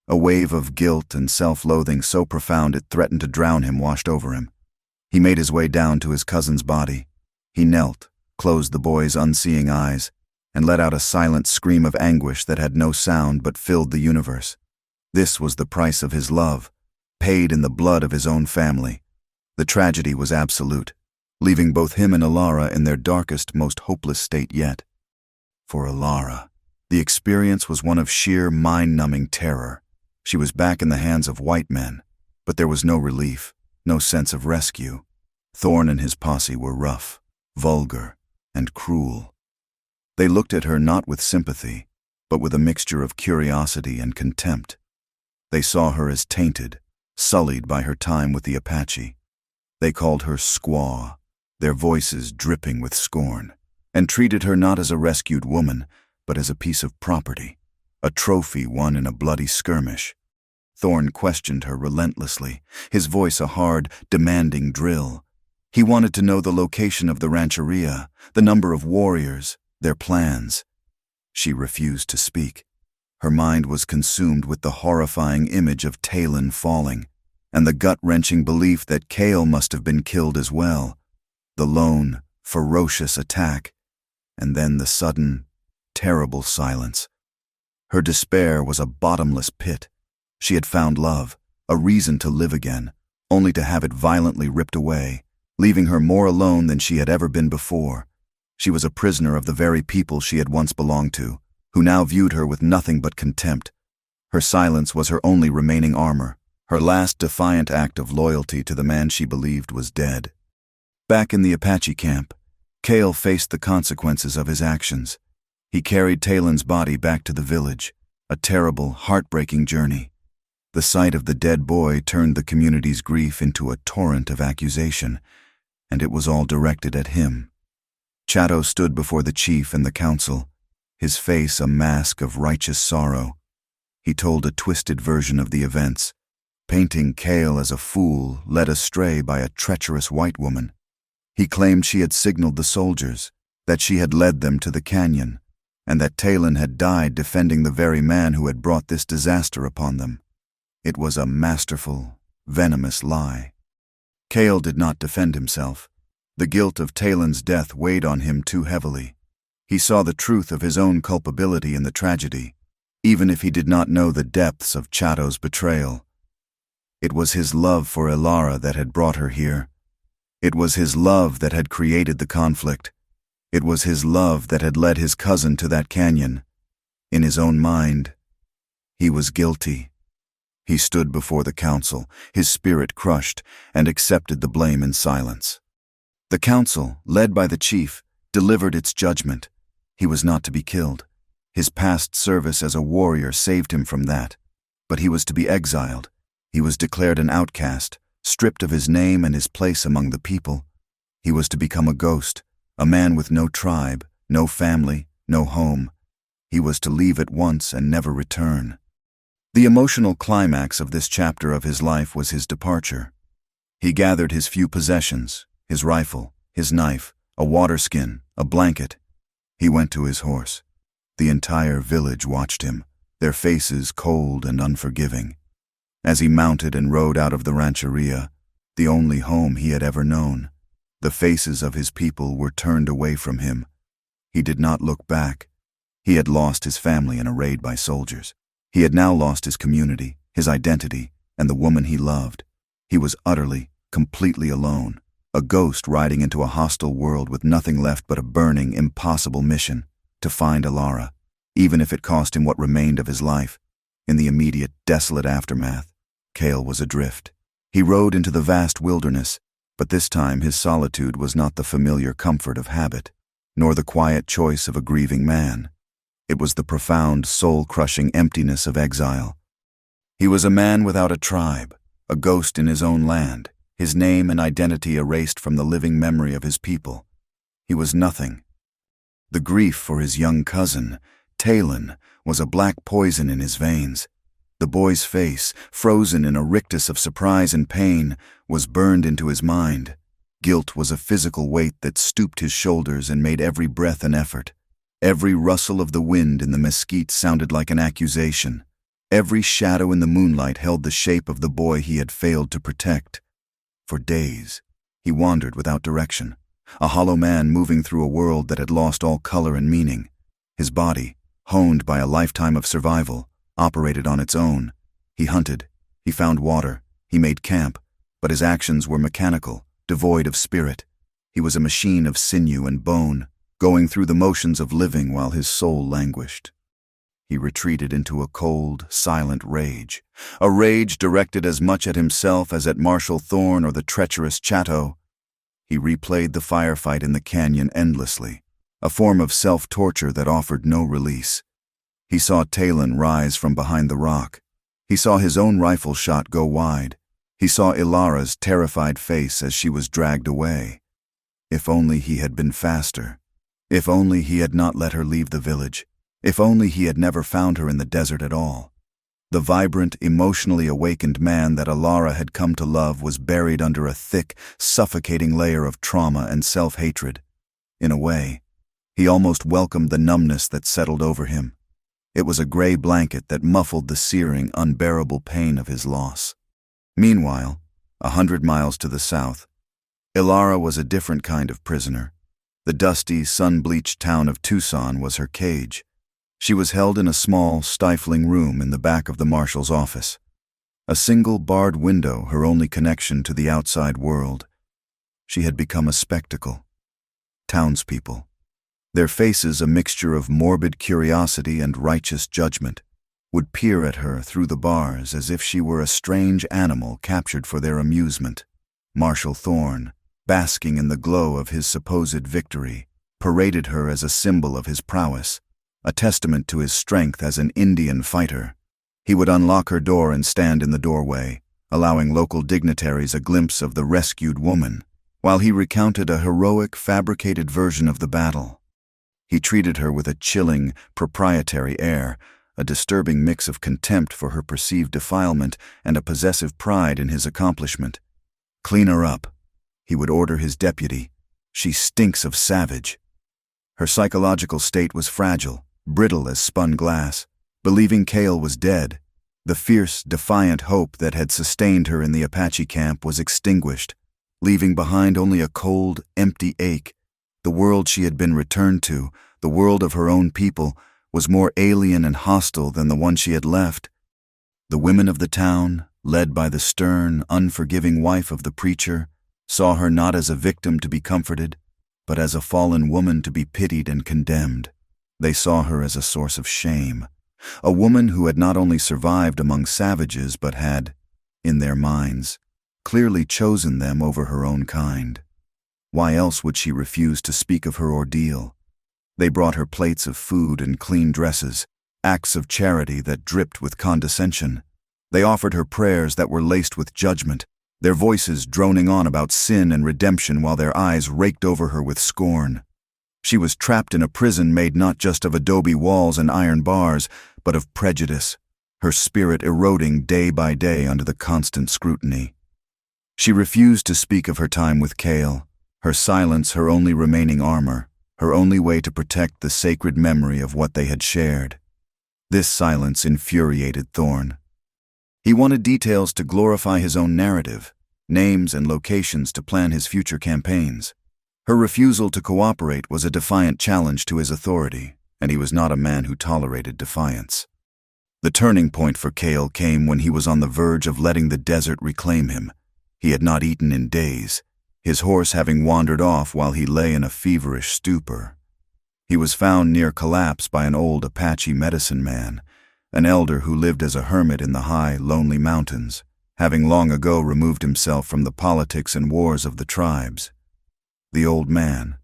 A wave of guilt and self-loathing so profound it threatened to drown him washed over him. He made his way down to his cousin's body. He knelt, closed the boy's unseeing eyes, and let out a silent scream of anguish that had no sound but filled the universe. This was the price of his love, paid in the blood of his own family. The tragedy was absolute, leaving both him and Alara in their darkest, most hopeless state yet. For Alara, the experience was one of sheer mind-numbing terror. She was back in the hands of white men, but there was no relief, no sense of rescue. Thorn and his posse were rough, vulgar, and cruel. They looked at her not with sympathy, but with a mixture of curiosity and contempt. They saw her as tainted, sullied by her time with the Apache. They called her squaw, their voices dripping with scorn, and treated her not as a rescued woman, but as a piece of property, a trophy won in a bloody skirmish. Thorn questioned her relentlessly, his voice a hard, demanding drill. He wanted to know the location of the rancheria, the number of warriors, their plans. She refused to speak. Her mind was consumed with the horrifying image of Talon falling, and the gut-wrenching belief that Kale must have been killed as well. The lone, ferocious attack, and then the sudden, terrible silence. Her despair was a bottomless pit. She had found love, a reason to live again, only to have it violently ripped away, leaving her more alone than she had ever been before. She was a prisoner of the very people she had once belonged to, who now viewed her with nothing but contempt. Her silence was her only remaining armor, her last defiant act of loyalty to the man she believed was dead. Back in the Apache camp, Kale faced the consequences of his actions. He carried Talon's body back to the village, a terrible, heartbreaking journey. The sight of the dead boy turned the community's grief into a torrent of accusation, and it was all directed at him. Chato stood before the chief and the council, his face a mask of righteous sorrow. He told a twisted version of the events, painting Kale as a fool led astray by a treacherous white woman. He claimed she had signaled the soldiers, that she had led them to the canyon, and that Talon had died defending the very man who had brought this disaster upon them. It was a masterful, venomous lie. Kale did not defend himself. The guilt of Talon's death weighed on him too heavily. He saw the truth of his own culpability in the tragedy, even if he did not know the depths of Chato's betrayal. It was his love for Alara that had brought her here. It was his love that had created the conflict. It was his love that had led his cousin to that canyon. In his own mind, he was guilty. He stood before the council, his spirit crushed, and accepted the blame in silence. The council, led by the chief, delivered its judgment. He was not to be killed. His past service as a warrior saved him from that. But he was to be exiled. He was declared an outcast, stripped of his name and his place among the people. He was to become a ghost, a man with no tribe, no family, no home. He was to leave at once and never return. The emotional climax of this chapter of his life was his departure. He gathered his few possessions, his rifle, his knife, a water skin, a blanket. He went to his horse. The entire village watched him, their faces cold and unforgiving. As he mounted and rode out of the rancheria, the only home he had ever known, the faces of his people were turned away from him. He did not look back. He had lost his family in a raid by soldiers. He had now lost his community, his identity, and the woman he loved. He was utterly, completely alone, a ghost riding into a hostile world with nothing left but a burning, impossible mission, to find Alara, even if it cost him what remained of his life. In the immediate, desolate aftermath, Kale was adrift. He rode into the vast wilderness, but this time his solitude was not the familiar comfort of habit, nor the quiet choice of a grieving man. It was the profound, soul-crushing emptiness of exile. He was a man without a tribe, a ghost in his own land, his name and identity erased from the living memory of his people. He was nothing. The grief for his young cousin, Talon, was a black poison in his veins. The boy's face, frozen in a rictus of surprise and pain, was burned into his mind. Guilt was a physical weight that stooped his shoulders and made every breath an effort. Every rustle of the wind in the mesquite sounded like an accusation. Every shadow in the moonlight held the shape of the boy he had failed to protect. For days, he wandered without direction, a hollow man moving through a world that had lost all color and meaning. His body, honed by a lifetime of survival, operated on its own. He hunted, he found water, he made camp, but his actions were mechanical, devoid of spirit. He was a machine of sinew and bone, going through the motions of living while his soul languished. He retreated into a cold, silent rage, a rage directed as much at himself as at Marshal Thorne or the treacherous Chatto. He replayed the firefight in the canyon endlessly, a form of self-torture that offered no release. He saw Talon rise from behind the rock. He saw his own rifle shot go wide. He saw Ilara's terrified face as she was dragged away. If only he had been faster. If only he had not let her leave the village. If only he had never found her in the desert at all. The vibrant, emotionally awakened man that Ilara had come to love was buried under a thick, suffocating layer of trauma and self-hatred. In a way, he almost welcomed the numbness that settled over him. It was a gray blanket that muffled the searing, unbearable pain of his loss. Meanwhile, 100 miles to the south, Ilara was a different kind of prisoner. The dusty, sun-bleached town of Tucson was her cage. She was held in a small, stifling room in the back of the marshal's office. A single barred window, her only connection to the outside world. She had become a spectacle. Townspeople, their faces a mixture of morbid curiosity and righteous judgment, would peer at her through the bars as if she were a strange animal captured for their amusement. Marshal Thorne, basking in the glow of his supposed victory, paraded her as a symbol of his prowess, a testament to his strength as an Indian fighter. He would unlock her door and stand in the doorway, allowing local dignitaries a glimpse of the rescued woman, while he recounted a heroic, fabricated version of the battle. He treated her with a chilling, proprietary air, a disturbing mix of contempt for her perceived defilement and a possessive pride in his accomplishment. "Clean her up," he would order his deputy. "She stinks of savage." Her psychological state was fragile, brittle as spun glass. Believing Cale was dead, the fierce, defiant hope that had sustained her in the Apache camp was extinguished, leaving behind only a cold, empty ache. The world she had been returned to, the world of her own people, was more alien and hostile than the one she had left. The women of the town, led by the stern, unforgiving wife of the preacher, saw her not as a victim to be comforted, but as a fallen woman to be pitied and condemned. They saw her as a source of shame, a woman who had not only survived among savages but had, in their minds, clearly chosen them over her own kind. Why else would she refuse to speak of her ordeal? They brought her plates of food and clean dresses, acts of charity that dripped with condescension. They offered her prayers that were laced with judgment, their voices droning on about sin and redemption while their eyes raked over her with scorn. She was trapped in a prison made not just of adobe walls and iron bars, but of prejudice, her spirit eroding day by day under the constant scrutiny. She refused to speak of her time with Cale, her silence her only remaining armor, her only way to protect the sacred memory of what they had shared. This silence infuriated Thorne. He wanted details to glorify his own narrative, names and locations to plan his future campaigns. Her refusal to cooperate was a defiant challenge to his authority, and he was not a man who tolerated defiance. The turning point for Cale came when he was on the verge of letting the desert reclaim him. He had not eaten in days, his horse having wandered off while he lay in a feverish stupor. He was found near collapse by an old Apache medicine man, an elder who lived as a hermit in the high, lonely mountains, having long ago removed himself from the politics and wars of the tribes. The old man,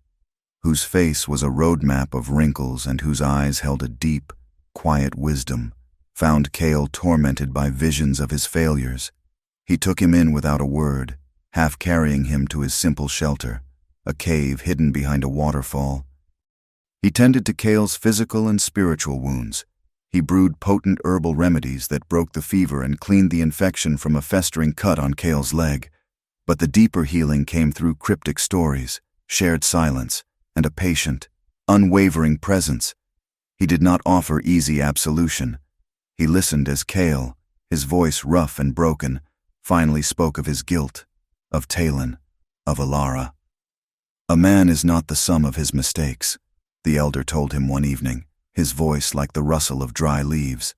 whose face was a roadmap of wrinkles and whose eyes held a deep, quiet wisdom, found Cale tormented by visions of his failures. He took him in without a word, half carrying him to his simple shelter, a cave hidden behind a waterfall. He tended to Cale's physical and spiritual wounds. He brewed potent herbal remedies that broke the fever and cleaned the infection from a festering cut on Cale's leg. But the deeper healing came through cryptic stories, shared silence, and a patient, unwavering presence. He did not offer easy absolution. He listened as Cale, his voice rough and broken, finally spoke of his guilt, of Talon, of Alara. "A man is not the sum of his mistakes," the elder told him one evening, his voice like the rustle of dry leaves.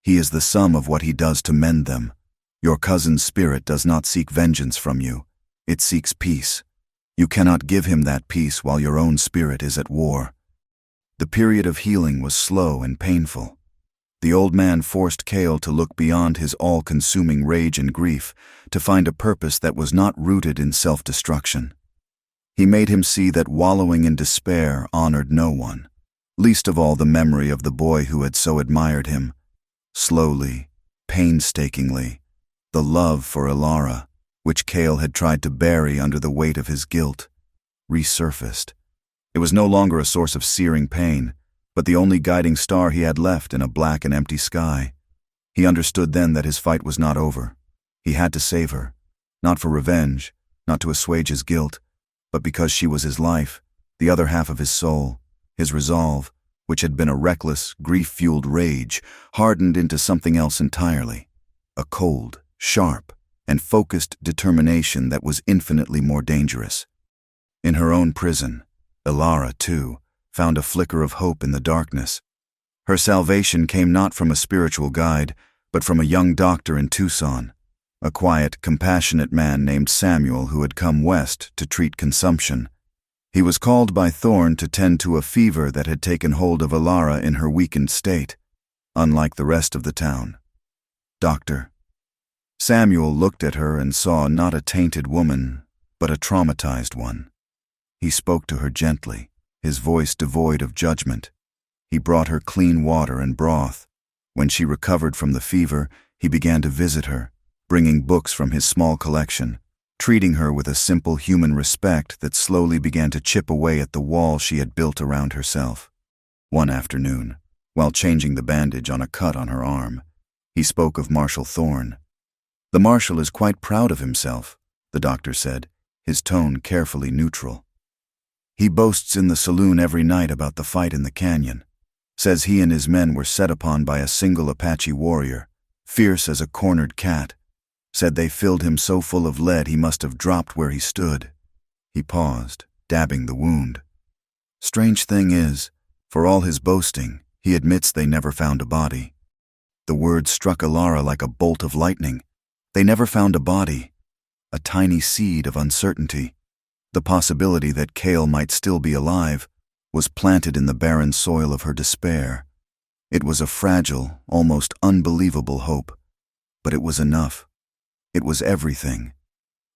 "He is the sum of what he does to mend them. Your cousin's spirit does not seek vengeance from you. It seeks peace. You cannot give him that peace while your own spirit is at war." The period of healing was slow and painful. The old man forced Cale to look beyond his all-consuming rage and grief, to find a purpose that was not rooted in self-destruction. He made him see that wallowing in despair honored no one, least of all the memory of the boy who had so admired him. Slowly, painstakingly, the love for Alara, which Cale had tried to bury under the weight of his guilt, resurfaced. It was no longer a source of searing pain, but the only guiding star he had left in a black and empty sky. He understood then that his fight was not over. He had to save her, not for revenge, not to assuage his guilt, but because she was his life, the other half of his soul, his resolve, which had been a reckless, grief-fueled rage, hardened into something else entirely, a cold, sharp, and focused determination that was infinitely more dangerous. In her own prison, Alara, too, found a flicker of hope in the darkness. Her salvation came not from a spiritual guide, but from a young doctor in Tucson, a quiet, compassionate man named Samuel who had come west to treat consumption. He was called by Thorne to tend to a fever that had taken hold of Alara in her weakened state, unlike the rest of the town. "Doctor." Samuel looked at her and saw not a tainted woman, but a traumatized one. He spoke to her gently, his voice devoid of judgment. He brought her clean water and broth. When she recovered from the fever, he began to visit her, bringing books from his small collection, treating her with a simple human respect that slowly began to chip away at the wall she had built around herself. One afternoon, while changing the bandage on a cut on her arm, he spoke of Marshal Thorne. "The Marshal is quite proud of himself," the doctor said, his tone carefully neutral. "He boasts in the saloon every night about the fight in the canyon. Says he and his men were set upon by a single Apache warrior, fierce as a cornered cat. Said they filled him so full of lead he must have dropped where he stood." He paused, dabbing the wound. "Strange thing is, for all his boasting, he admits they never found a body." The word struck Alara like a bolt of lightning. They never found a body. A tiny seed of uncertainty. The possibility that Cale might still be alive was planted in the barren soil of her despair. It was a fragile, almost unbelievable hope, but it was enough. It was everything.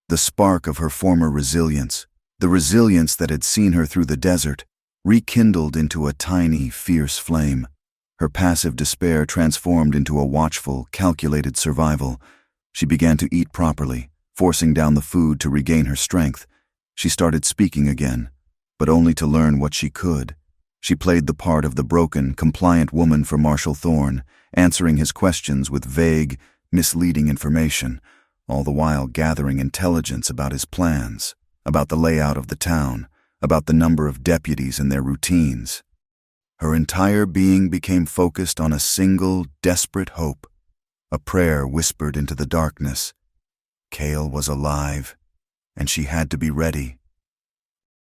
The spark of her former resilience, the resilience that had seen her through the desert, rekindled into a tiny, fierce flame. Her passive despair transformed into a watchful, calculated survival. She began to eat properly, forcing down the food to regain her strength. She started speaking again, but only to learn what she could. She played the part of the broken, compliant woman for Marshal Thorne, answering his questions with vague, misleading information, all the while gathering intelligence about his plans, about the layout of the town, about the number of deputies and their routines. Her entire being became focused on a single, desperate hope, a prayer whispered into the darkness. Cale was alive, and she had to be ready.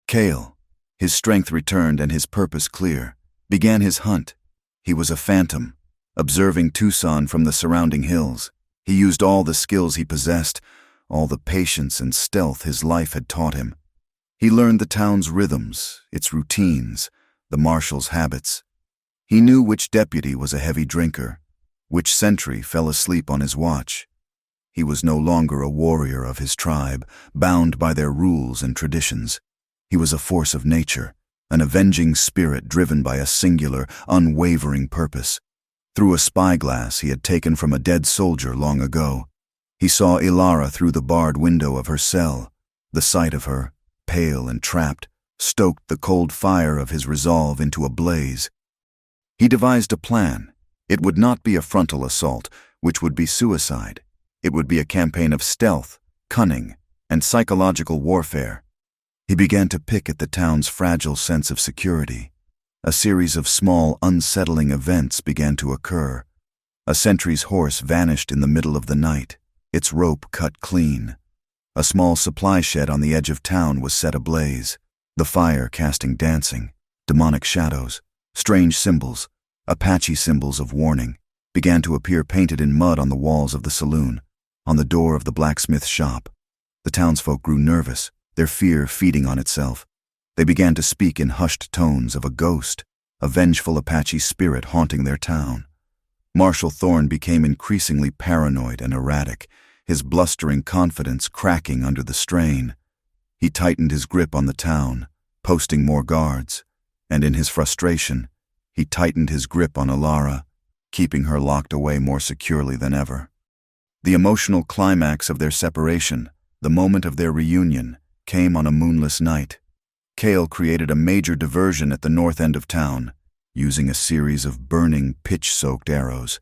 Cale, his strength returned and his purpose clear, began his hunt. He was a phantom, observing Tucson from the surrounding hills. He used all the skills he possessed, all the patience and stealth his life had taught him. He learned the town's rhythms, its routines, the marshal's habits. He knew which deputy was a heavy drinker, which sentry fell asleep on his watch. He was no longer a warrior of his tribe, bound by their rules and traditions. He was a force of nature, an avenging spirit driven by a singular, unwavering purpose. Through a spyglass he had taken from a dead soldier long ago, he saw Alara through the barred window of her cell. The sight of her, pale and trapped, stoked the cold fire of his resolve into a blaze. He devised a plan. It would not be a frontal assault, which would be suicide. It would be a campaign of stealth, cunning, and psychological warfare. He began to pick at the town's fragile sense of security. A series of small, unsettling events began to occur. A sentry's horse vanished in the middle of the night, its rope cut clean. A small supply shed on the edge of town was set ablaze, the fire casting dancing, demonic shadows. Strange symbols, Apache symbols of warning, began to appear painted in mud on the walls of the saloon, on the door of the blacksmith shop. The townsfolk grew nervous, their fear feeding on itself. They began to speak in hushed tones of a ghost, a vengeful Apache spirit haunting their town. Marshal Thorne became increasingly paranoid and erratic, his blustering confidence cracking under the strain. He tightened his grip on the town, posting more guards, and in his frustration, he tightened his grip on Alara, keeping her locked away more securely than ever. The emotional climax of their separation, the moment of their reunion, came on a moonless night. Cale created a major diversion at the north end of town, using a series of burning, pitch-soaked arrows.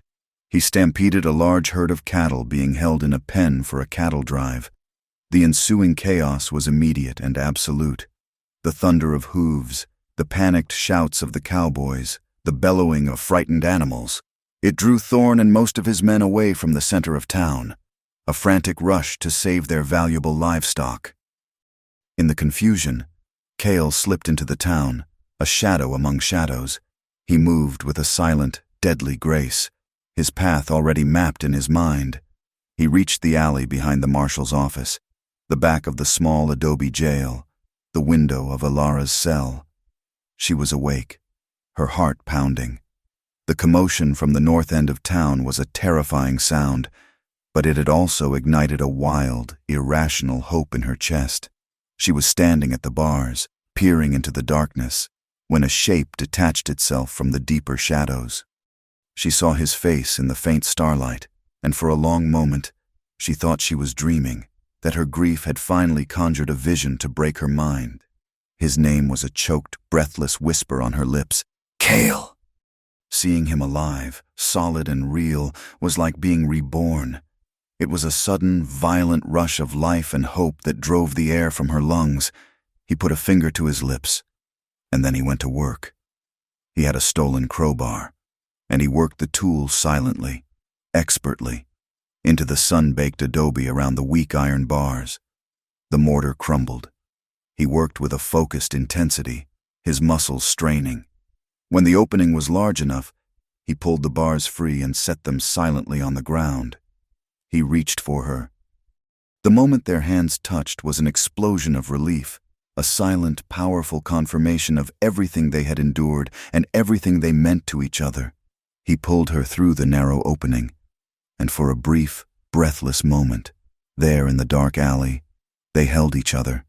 He stampeded a large herd of cattle being held in a pen for a cattle drive. The ensuing chaos was immediate and absolute. The thunder of hooves, the panicked shouts of the cowboys, the bellowing of frightened animals. It drew Thorne and most of his men away from the center of town, a frantic rush to save their valuable livestock. In the confusion, Cale slipped into the town, a shadow among shadows. He moved with a silent, deadly grace, his path already mapped in his mind. He reached the alley behind the marshal's office, the back of the small adobe jail, the window of Alara's cell. She was awake, her heart pounding. The commotion from the north end of town was a terrifying sound, but it had also ignited a wild, irrational hope in her chest. She was standing at the bars, peering into the darkness, when a shape detached itself from the deeper shadows. She saw his face in the faint starlight, and for a long moment, she thought she was dreaming, that her grief had finally conjured a vision to break her mind. His name was a choked, breathless whisper on her lips, Cale! Seeing him alive, solid and real, was like being reborn. It was a sudden, violent rush of life and hope that drove the air from her lungs. He put a finger to his lips, and then he went to work. He had a stolen crowbar, and he worked the tool silently, expertly, into the sun-baked adobe around the weak iron bars. The mortar crumbled. He worked with a focused intensity, his muscles straining. When the opening was large enough, he pulled the bars free and set them silently on the ground. He reached for her. The moment their hands touched was an explosion of relief, a silent, powerful confirmation of everything they had endured and everything they meant to each other. He pulled her through the narrow opening, and for a brief, breathless moment, there in the dark alley, they held each other.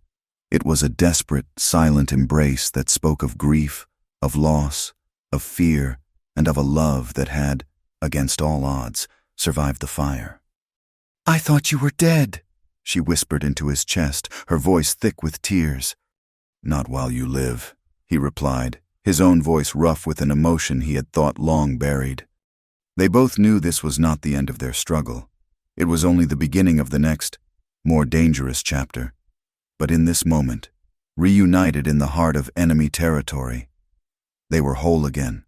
It was a desperate, silent embrace that spoke of grief, of loss, of fear, and of a love that had, against all odds, survived the fire. "I thought you were dead," she whispered into his chest, her voice thick with tears. "Not while you live," he replied, his own voice rough with an emotion he had thought long buried. They both knew this was not the end of their struggle. It was only the beginning of the next, more dangerous chapter. But in this moment, reunited in the heart of enemy territory, they were whole again.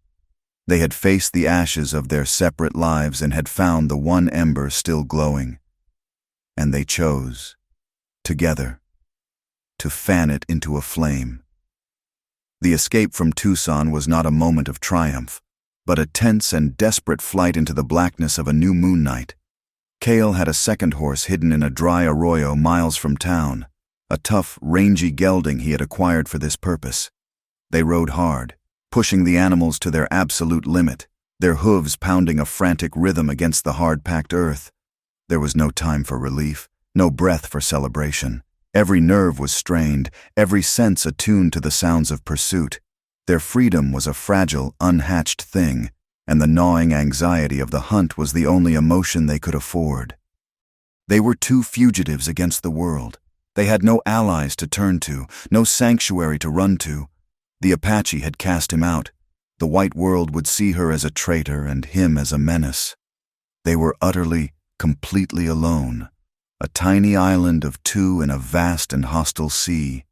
They had faced the ashes of their separate lives and had found the one ember still glowing. And they chose, together, to fan it into a flame. The escape from Tucson was not a moment of triumph, but a tense and desperate flight into the blackness of a new moon night. Cale had a second horse hidden in a dry arroyo miles from town, a tough, rangy gelding he had acquired for this purpose. They rode hard, pushing the animals to their absolute limit, their hooves pounding a frantic rhythm against the hard-packed earth. There was no time for relief, no breath for celebration. Every nerve was strained, every sense attuned to the sounds of pursuit. Their freedom was a fragile, unhatched thing, and the gnawing anxiety of the hunt was the only emotion they could afford. They were two fugitives against the world. They had no allies to turn to, no sanctuary to run to. The Apache had cast him out. The white world would see her as a traitor and him as a menace. They were utterly, completely alone, a tiny island of two in a vast and hostile sea.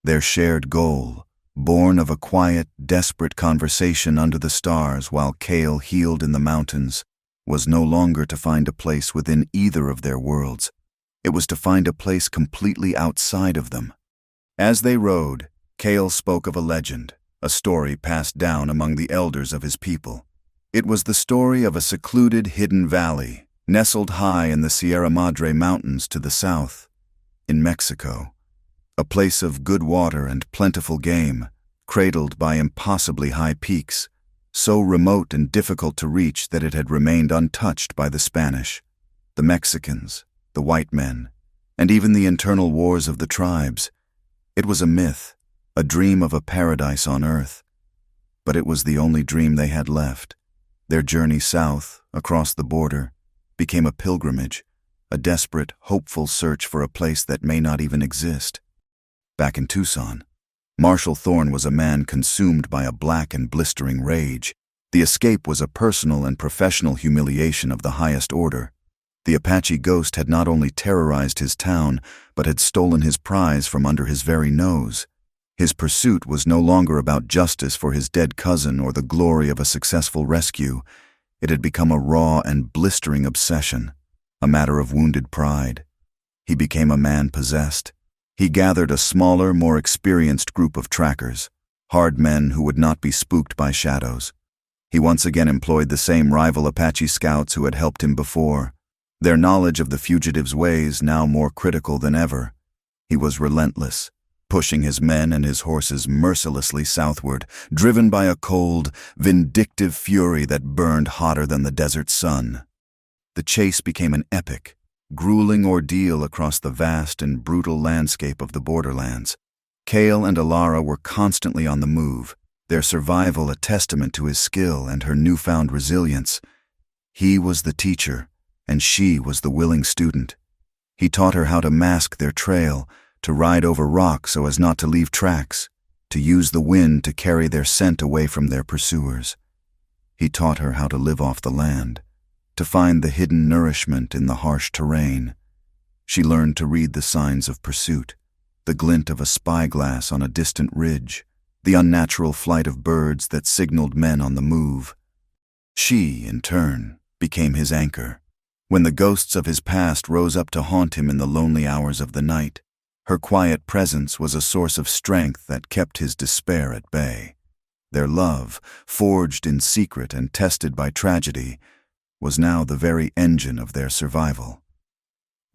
Their shared goal, born of a quiet, desperate conversation under the stars while Kale healed in the mountains, was no longer to find a place within either of their worlds. It was to find a place completely outside of them. As they rode, Kale spoke of a legend, a story passed down among the elders of his people. It was the story of a secluded, hidden valley, nestled high in the Sierra Madre Mountains to the south, in Mexico. A place of good water and plentiful game, cradled by impossibly high peaks, so remote and difficult to reach that it had remained untouched by the Spanish, the Mexicans, the white men, and even the internal wars of the tribes. It was a myth, a dream of a paradise on earth. But it was the only dream they had left. Their journey south, across the border, became a pilgrimage, a desperate, hopeful search for a place that may not even exist. Back in Tucson, Marshall Thorne was a man consumed by a black and blistering rage. The escape was a personal and professional humiliation of the highest order. The Apache ghost had not only terrorized his town, but had stolen his prize from under his very nose. His pursuit was no longer about justice for his dead cousin or the glory of a successful rescue. It had become a raw and blistering obsession, a matter of wounded pride. He became a man possessed. He gathered a smaller, more experienced group of trackers, hard men who would not be spooked by shadows. He once again employed the same rival Apache scouts who had helped him before, their knowledge of the fugitive's ways now more critical than ever. He was relentless, pushing his men and his horses mercilessly southward, driven by a cold, vindictive fury that burned hotter than the desert sun. The chase became an epic, grueling ordeal across the vast and brutal landscape of the borderlands. Kale and Alara were constantly on the move, their survival a testament to his skill and her newfound resilience. He was the teacher, and she was the willing student. He taught her how to mask their trail, to ride over rocks so as not to leave tracks, to use the wind to carry their scent away from their pursuers. He taught her how to live off the land, to find the hidden nourishment in the harsh terrain. She learned to read the signs of pursuit, the glint of a spyglass on a distant ridge, the unnatural flight of birds that signaled men on the move. She, in turn, became his anchor. When the ghosts of his past rose up to haunt him in the lonely hours of the night, her quiet presence was a source of strength that kept his despair at bay. Their love, forged in secret and tested by tragedy, was now the very engine of their survival.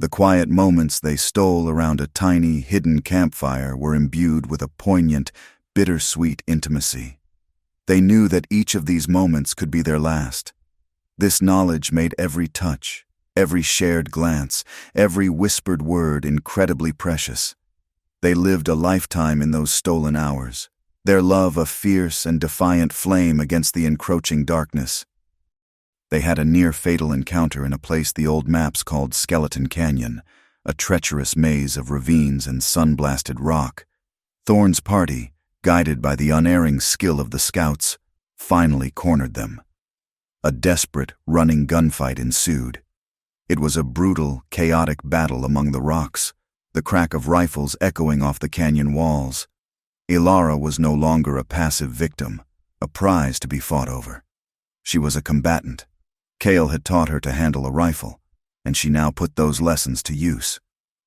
The quiet moments they stole around a tiny, hidden campfire were imbued with a poignant, bittersweet intimacy. They knew that each of these moments could be their last. This knowledge made every touch, every shared glance, every whispered word incredibly precious. They lived a lifetime in those stolen hours, their love a fierce and defiant flame against the encroaching darkness. They had a near-fatal encounter in a place the old maps called Skeleton Canyon, a treacherous maze of ravines and sun-blasted rock. Thorne's party, guided by the unerring skill of the scouts, finally cornered them. A desperate, running gunfight ensued. It was a brutal, chaotic battle among the rocks, the crack of rifles echoing off the canyon walls. Alara was no longer a passive victim, a prize to be fought over. She was a combatant. Kale had taught her to handle a rifle, and she now put those lessons to use.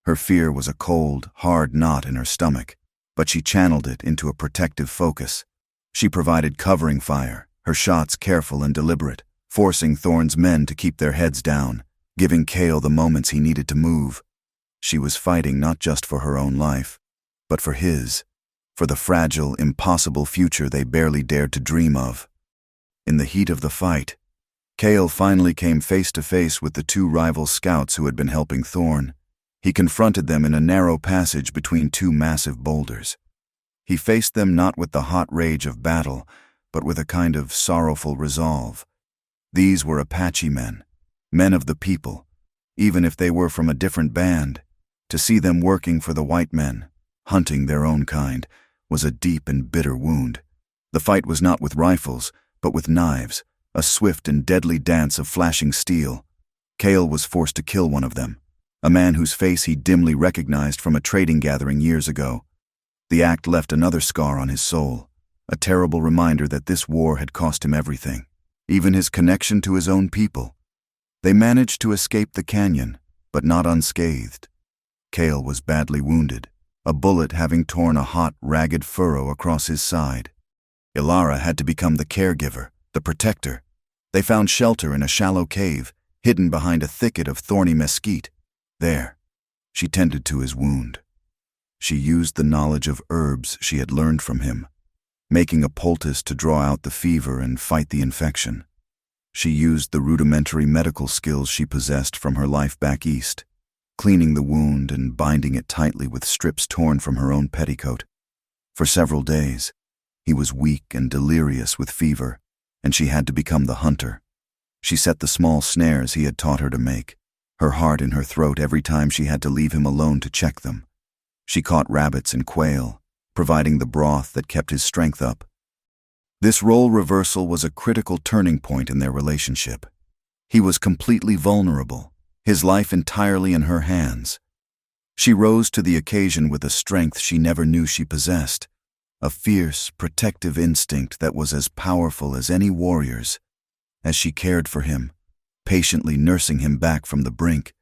Her fear was a cold, hard knot in her stomach, but she channeled it into a protective focus. She provided covering fire, her shots careful and deliberate, forcing Thorne's men to keep their heads down, giving Kale the moments he needed to move. She was fighting not just for her own life, but for his, for the fragile, impossible future they barely dared to dream of. In the heat of the fight, Kale finally came face to face with the two rival scouts who had been helping Thorne. He confronted them in a narrow passage between two massive boulders. He faced them not with the hot rage of battle, but with a kind of sorrowful resolve. These were Apache men, men of the people, even if they were from a different band. To see them working for the white men, hunting their own kind, was a deep and bitter wound. The fight was not with rifles, but with knives, a swift and deadly dance of flashing steel. Kale was forced to kill one of them, a man whose face he dimly recognized from a trading gathering years ago. The act left another scar on his soul, a terrible reminder that this war had cost him everything, even his connection to his own people. They managed to escape the canyon, but not unscathed. Cale was badly wounded, a bullet having torn a hot, ragged furrow across his side. Ilara had to become the caregiver, the protector. They found shelter in a shallow cave, hidden behind a thicket of thorny mesquite. There, she tended to his wound. She used the knowledge of herbs she had learned from him, making a poultice to draw out the fever and fight the infection. She used the rudimentary medical skills she possessed from her life back east, cleaning the wound and binding it tightly with strips torn from her own petticoat. For several days, he was weak and delirious with fever, and she had to become the hunter. She set the small snares he had taught her to make, her heart in her throat every time she had to leave him alone to check them. She caught rabbits and quail, providing the broth that kept his strength up. This role reversal was a critical turning point in their relationship. He was completely vulnerable, his life entirely in her hands. She rose to the occasion with a strength she never knew she possessed, a fierce, protective instinct that was as powerful as any warrior's. As she cared for him, patiently nursing him back from the brink,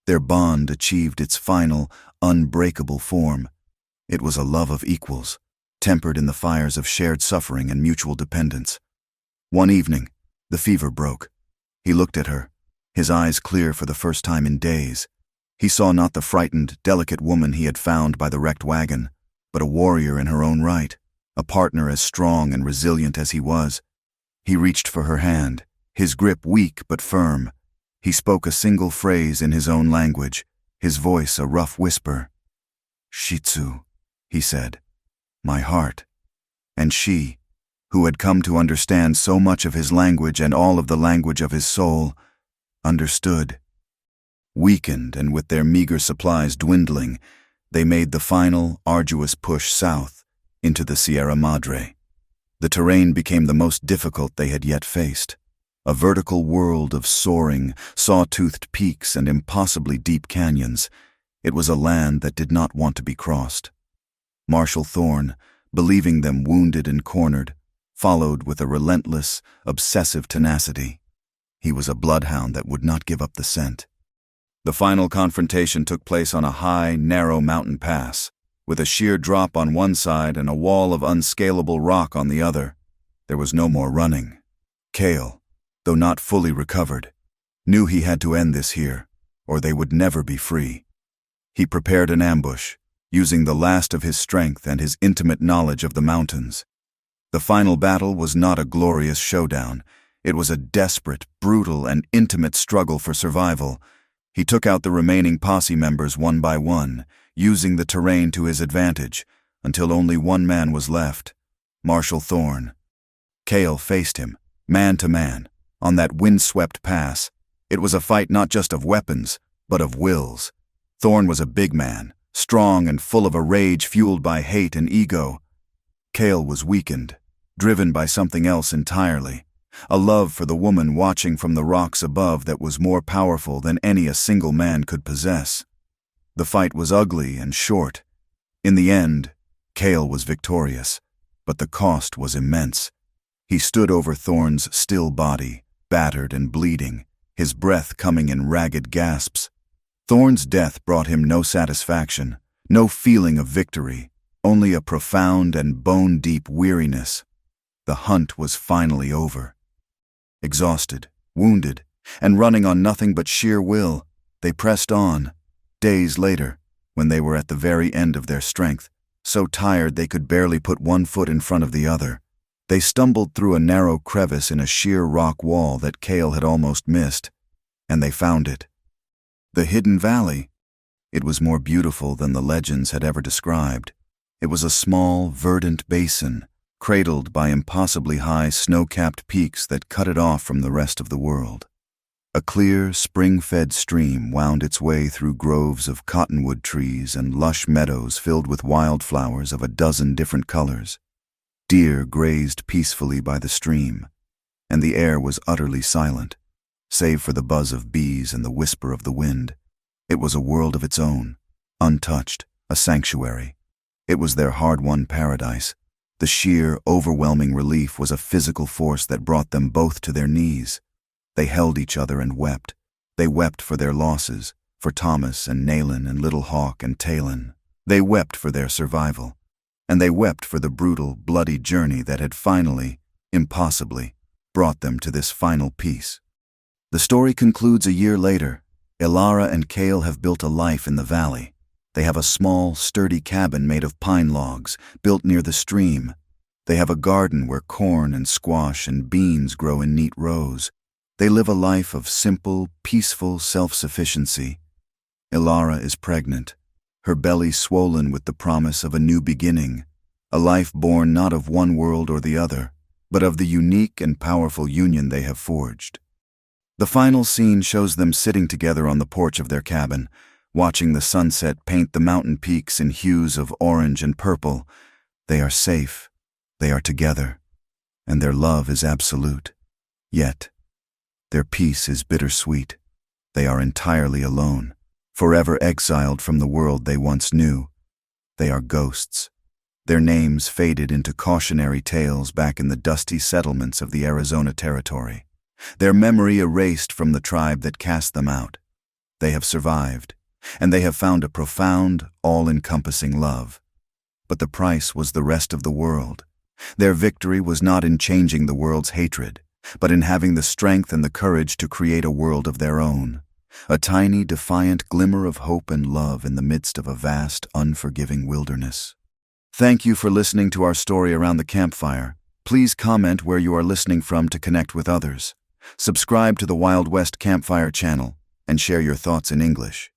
their bond achieved its final, unbreakable form. It was a love of equals, tempered in the fires of shared suffering and mutual dependence. One evening, the fever broke. He looked at her, his eyes clear for the first time in days. He saw not the frightened, delicate woman he had found by the wrecked wagon, but a warrior in her own right, a partner as strong and resilient as he was. He reached for her hand, his grip weak but firm. He spoke a single phrase in his own language, his voice a rough whisper. "Shitsu," he said, "my heart." And she, who had come to understand so much of his language and all of the language of his soul, understood. Weakened and with their meager supplies dwindling, they made the final, arduous push south into the Sierra Madre. The terrain became the most difficult they had yet faced, a vertical world of soaring, saw-toothed peaks and impossibly deep canyons. It was a land that did not want to be crossed. Marshal Thorne, believing them wounded and cornered, followed with a relentless, obsessive tenacity. He was a bloodhound that would not give up the scent. The final confrontation took place on a high, narrow mountain pass, with a sheer drop on one side and a wall of unscalable rock on the other. There was no more running. Cale, though not fully recovered, knew he had to end this here, or they would never be free. He prepared an ambush, using the last of his strength and his intimate knowledge of the mountains. The final battle was not a glorious showdown. It was a desperate, brutal, and intimate struggle for survival. He took out the remaining posse members one by one, using the terrain to his advantage, until only one man was left, Marshal Thorne. Cale faced him, man to man, on that windswept pass. It was a fight not just of weapons, but of wills. Thorne was a big man, strong and full of a rage fueled by hate and ego. Cale was weakened, driven by something else entirely, a love for the woman watching from the rocks above that was more powerful than any a single man could possess. The fight was ugly and short. In the end, Cale was victorious, but the cost was immense. He stood over Thorne's still body, battered and bleeding, his breath coming in ragged gasps. Thorne's death brought him no satisfaction, no feeling of victory, only a profound and bone-deep weariness. The hunt was finally over. Exhausted, wounded, and running on nothing but sheer will, they pressed on. Days later, when they were at the very end of their strength, so tired they could barely put one foot in front of the other, they stumbled through a narrow crevice in a sheer rock wall that Cale had almost missed, and they found it. The hidden valley. It was more beautiful than the legends had ever described. It was a small, verdant basin, cradled by impossibly high snow-capped peaks that cut it off from the rest of the world. A clear, spring-fed stream wound its way through groves of cottonwood trees and lush meadows filled with wildflowers of a dozen different colors. Deer grazed peacefully by the stream, and the air was utterly silent, save for the buzz of bees and the whisper of the wind. It was a world of its own, untouched, a sanctuary. It was their hard-won paradise. The sheer, overwhelming relief was a physical force that brought them both to their knees. They held each other and wept. They wept for their losses, for Thomas and Nayland and Little Hawk and Talon. They wept for their survival. And they wept for the brutal, bloody journey that had finally, impossibly, brought them to this final peace. The story concludes a year later. Ilara and Cale have built a life in the valley. They have a small, sturdy cabin made of pine logs, built near the stream. They have a garden where corn and squash and beans grow in neat rows. They live a life of simple, peaceful self-sufficiency. Ilara is pregnant, her belly swollen with the promise of a new beginning, a life born not of one world or the other, but of the unique and powerful union they have forged. The final scene shows them sitting together on the porch of their cabin, watching the sunset paint the mountain peaks in hues of orange and purple. They are safe, they are together, and their love is absolute. Yet, their peace is bittersweet. They are entirely alone, forever exiled from the world they once knew. They are ghosts. Their names faded into cautionary tales back in the dusty settlements of the Arizona Territory. Their memory erased from the tribe that cast them out. They have survived, and they have found a profound, all-encompassing love. But the price was the rest of the world. Their victory was not in changing the world's hatred, but in having the strength and the courage to create a world of their own. A tiny, defiant glimmer of hope and love in the midst of a vast, unforgiving wilderness. Thank you for listening to our story around the campfire. Please comment where you are listening from to connect with others. Subscribe to the Wild West Campfire channel and share your thoughts in English.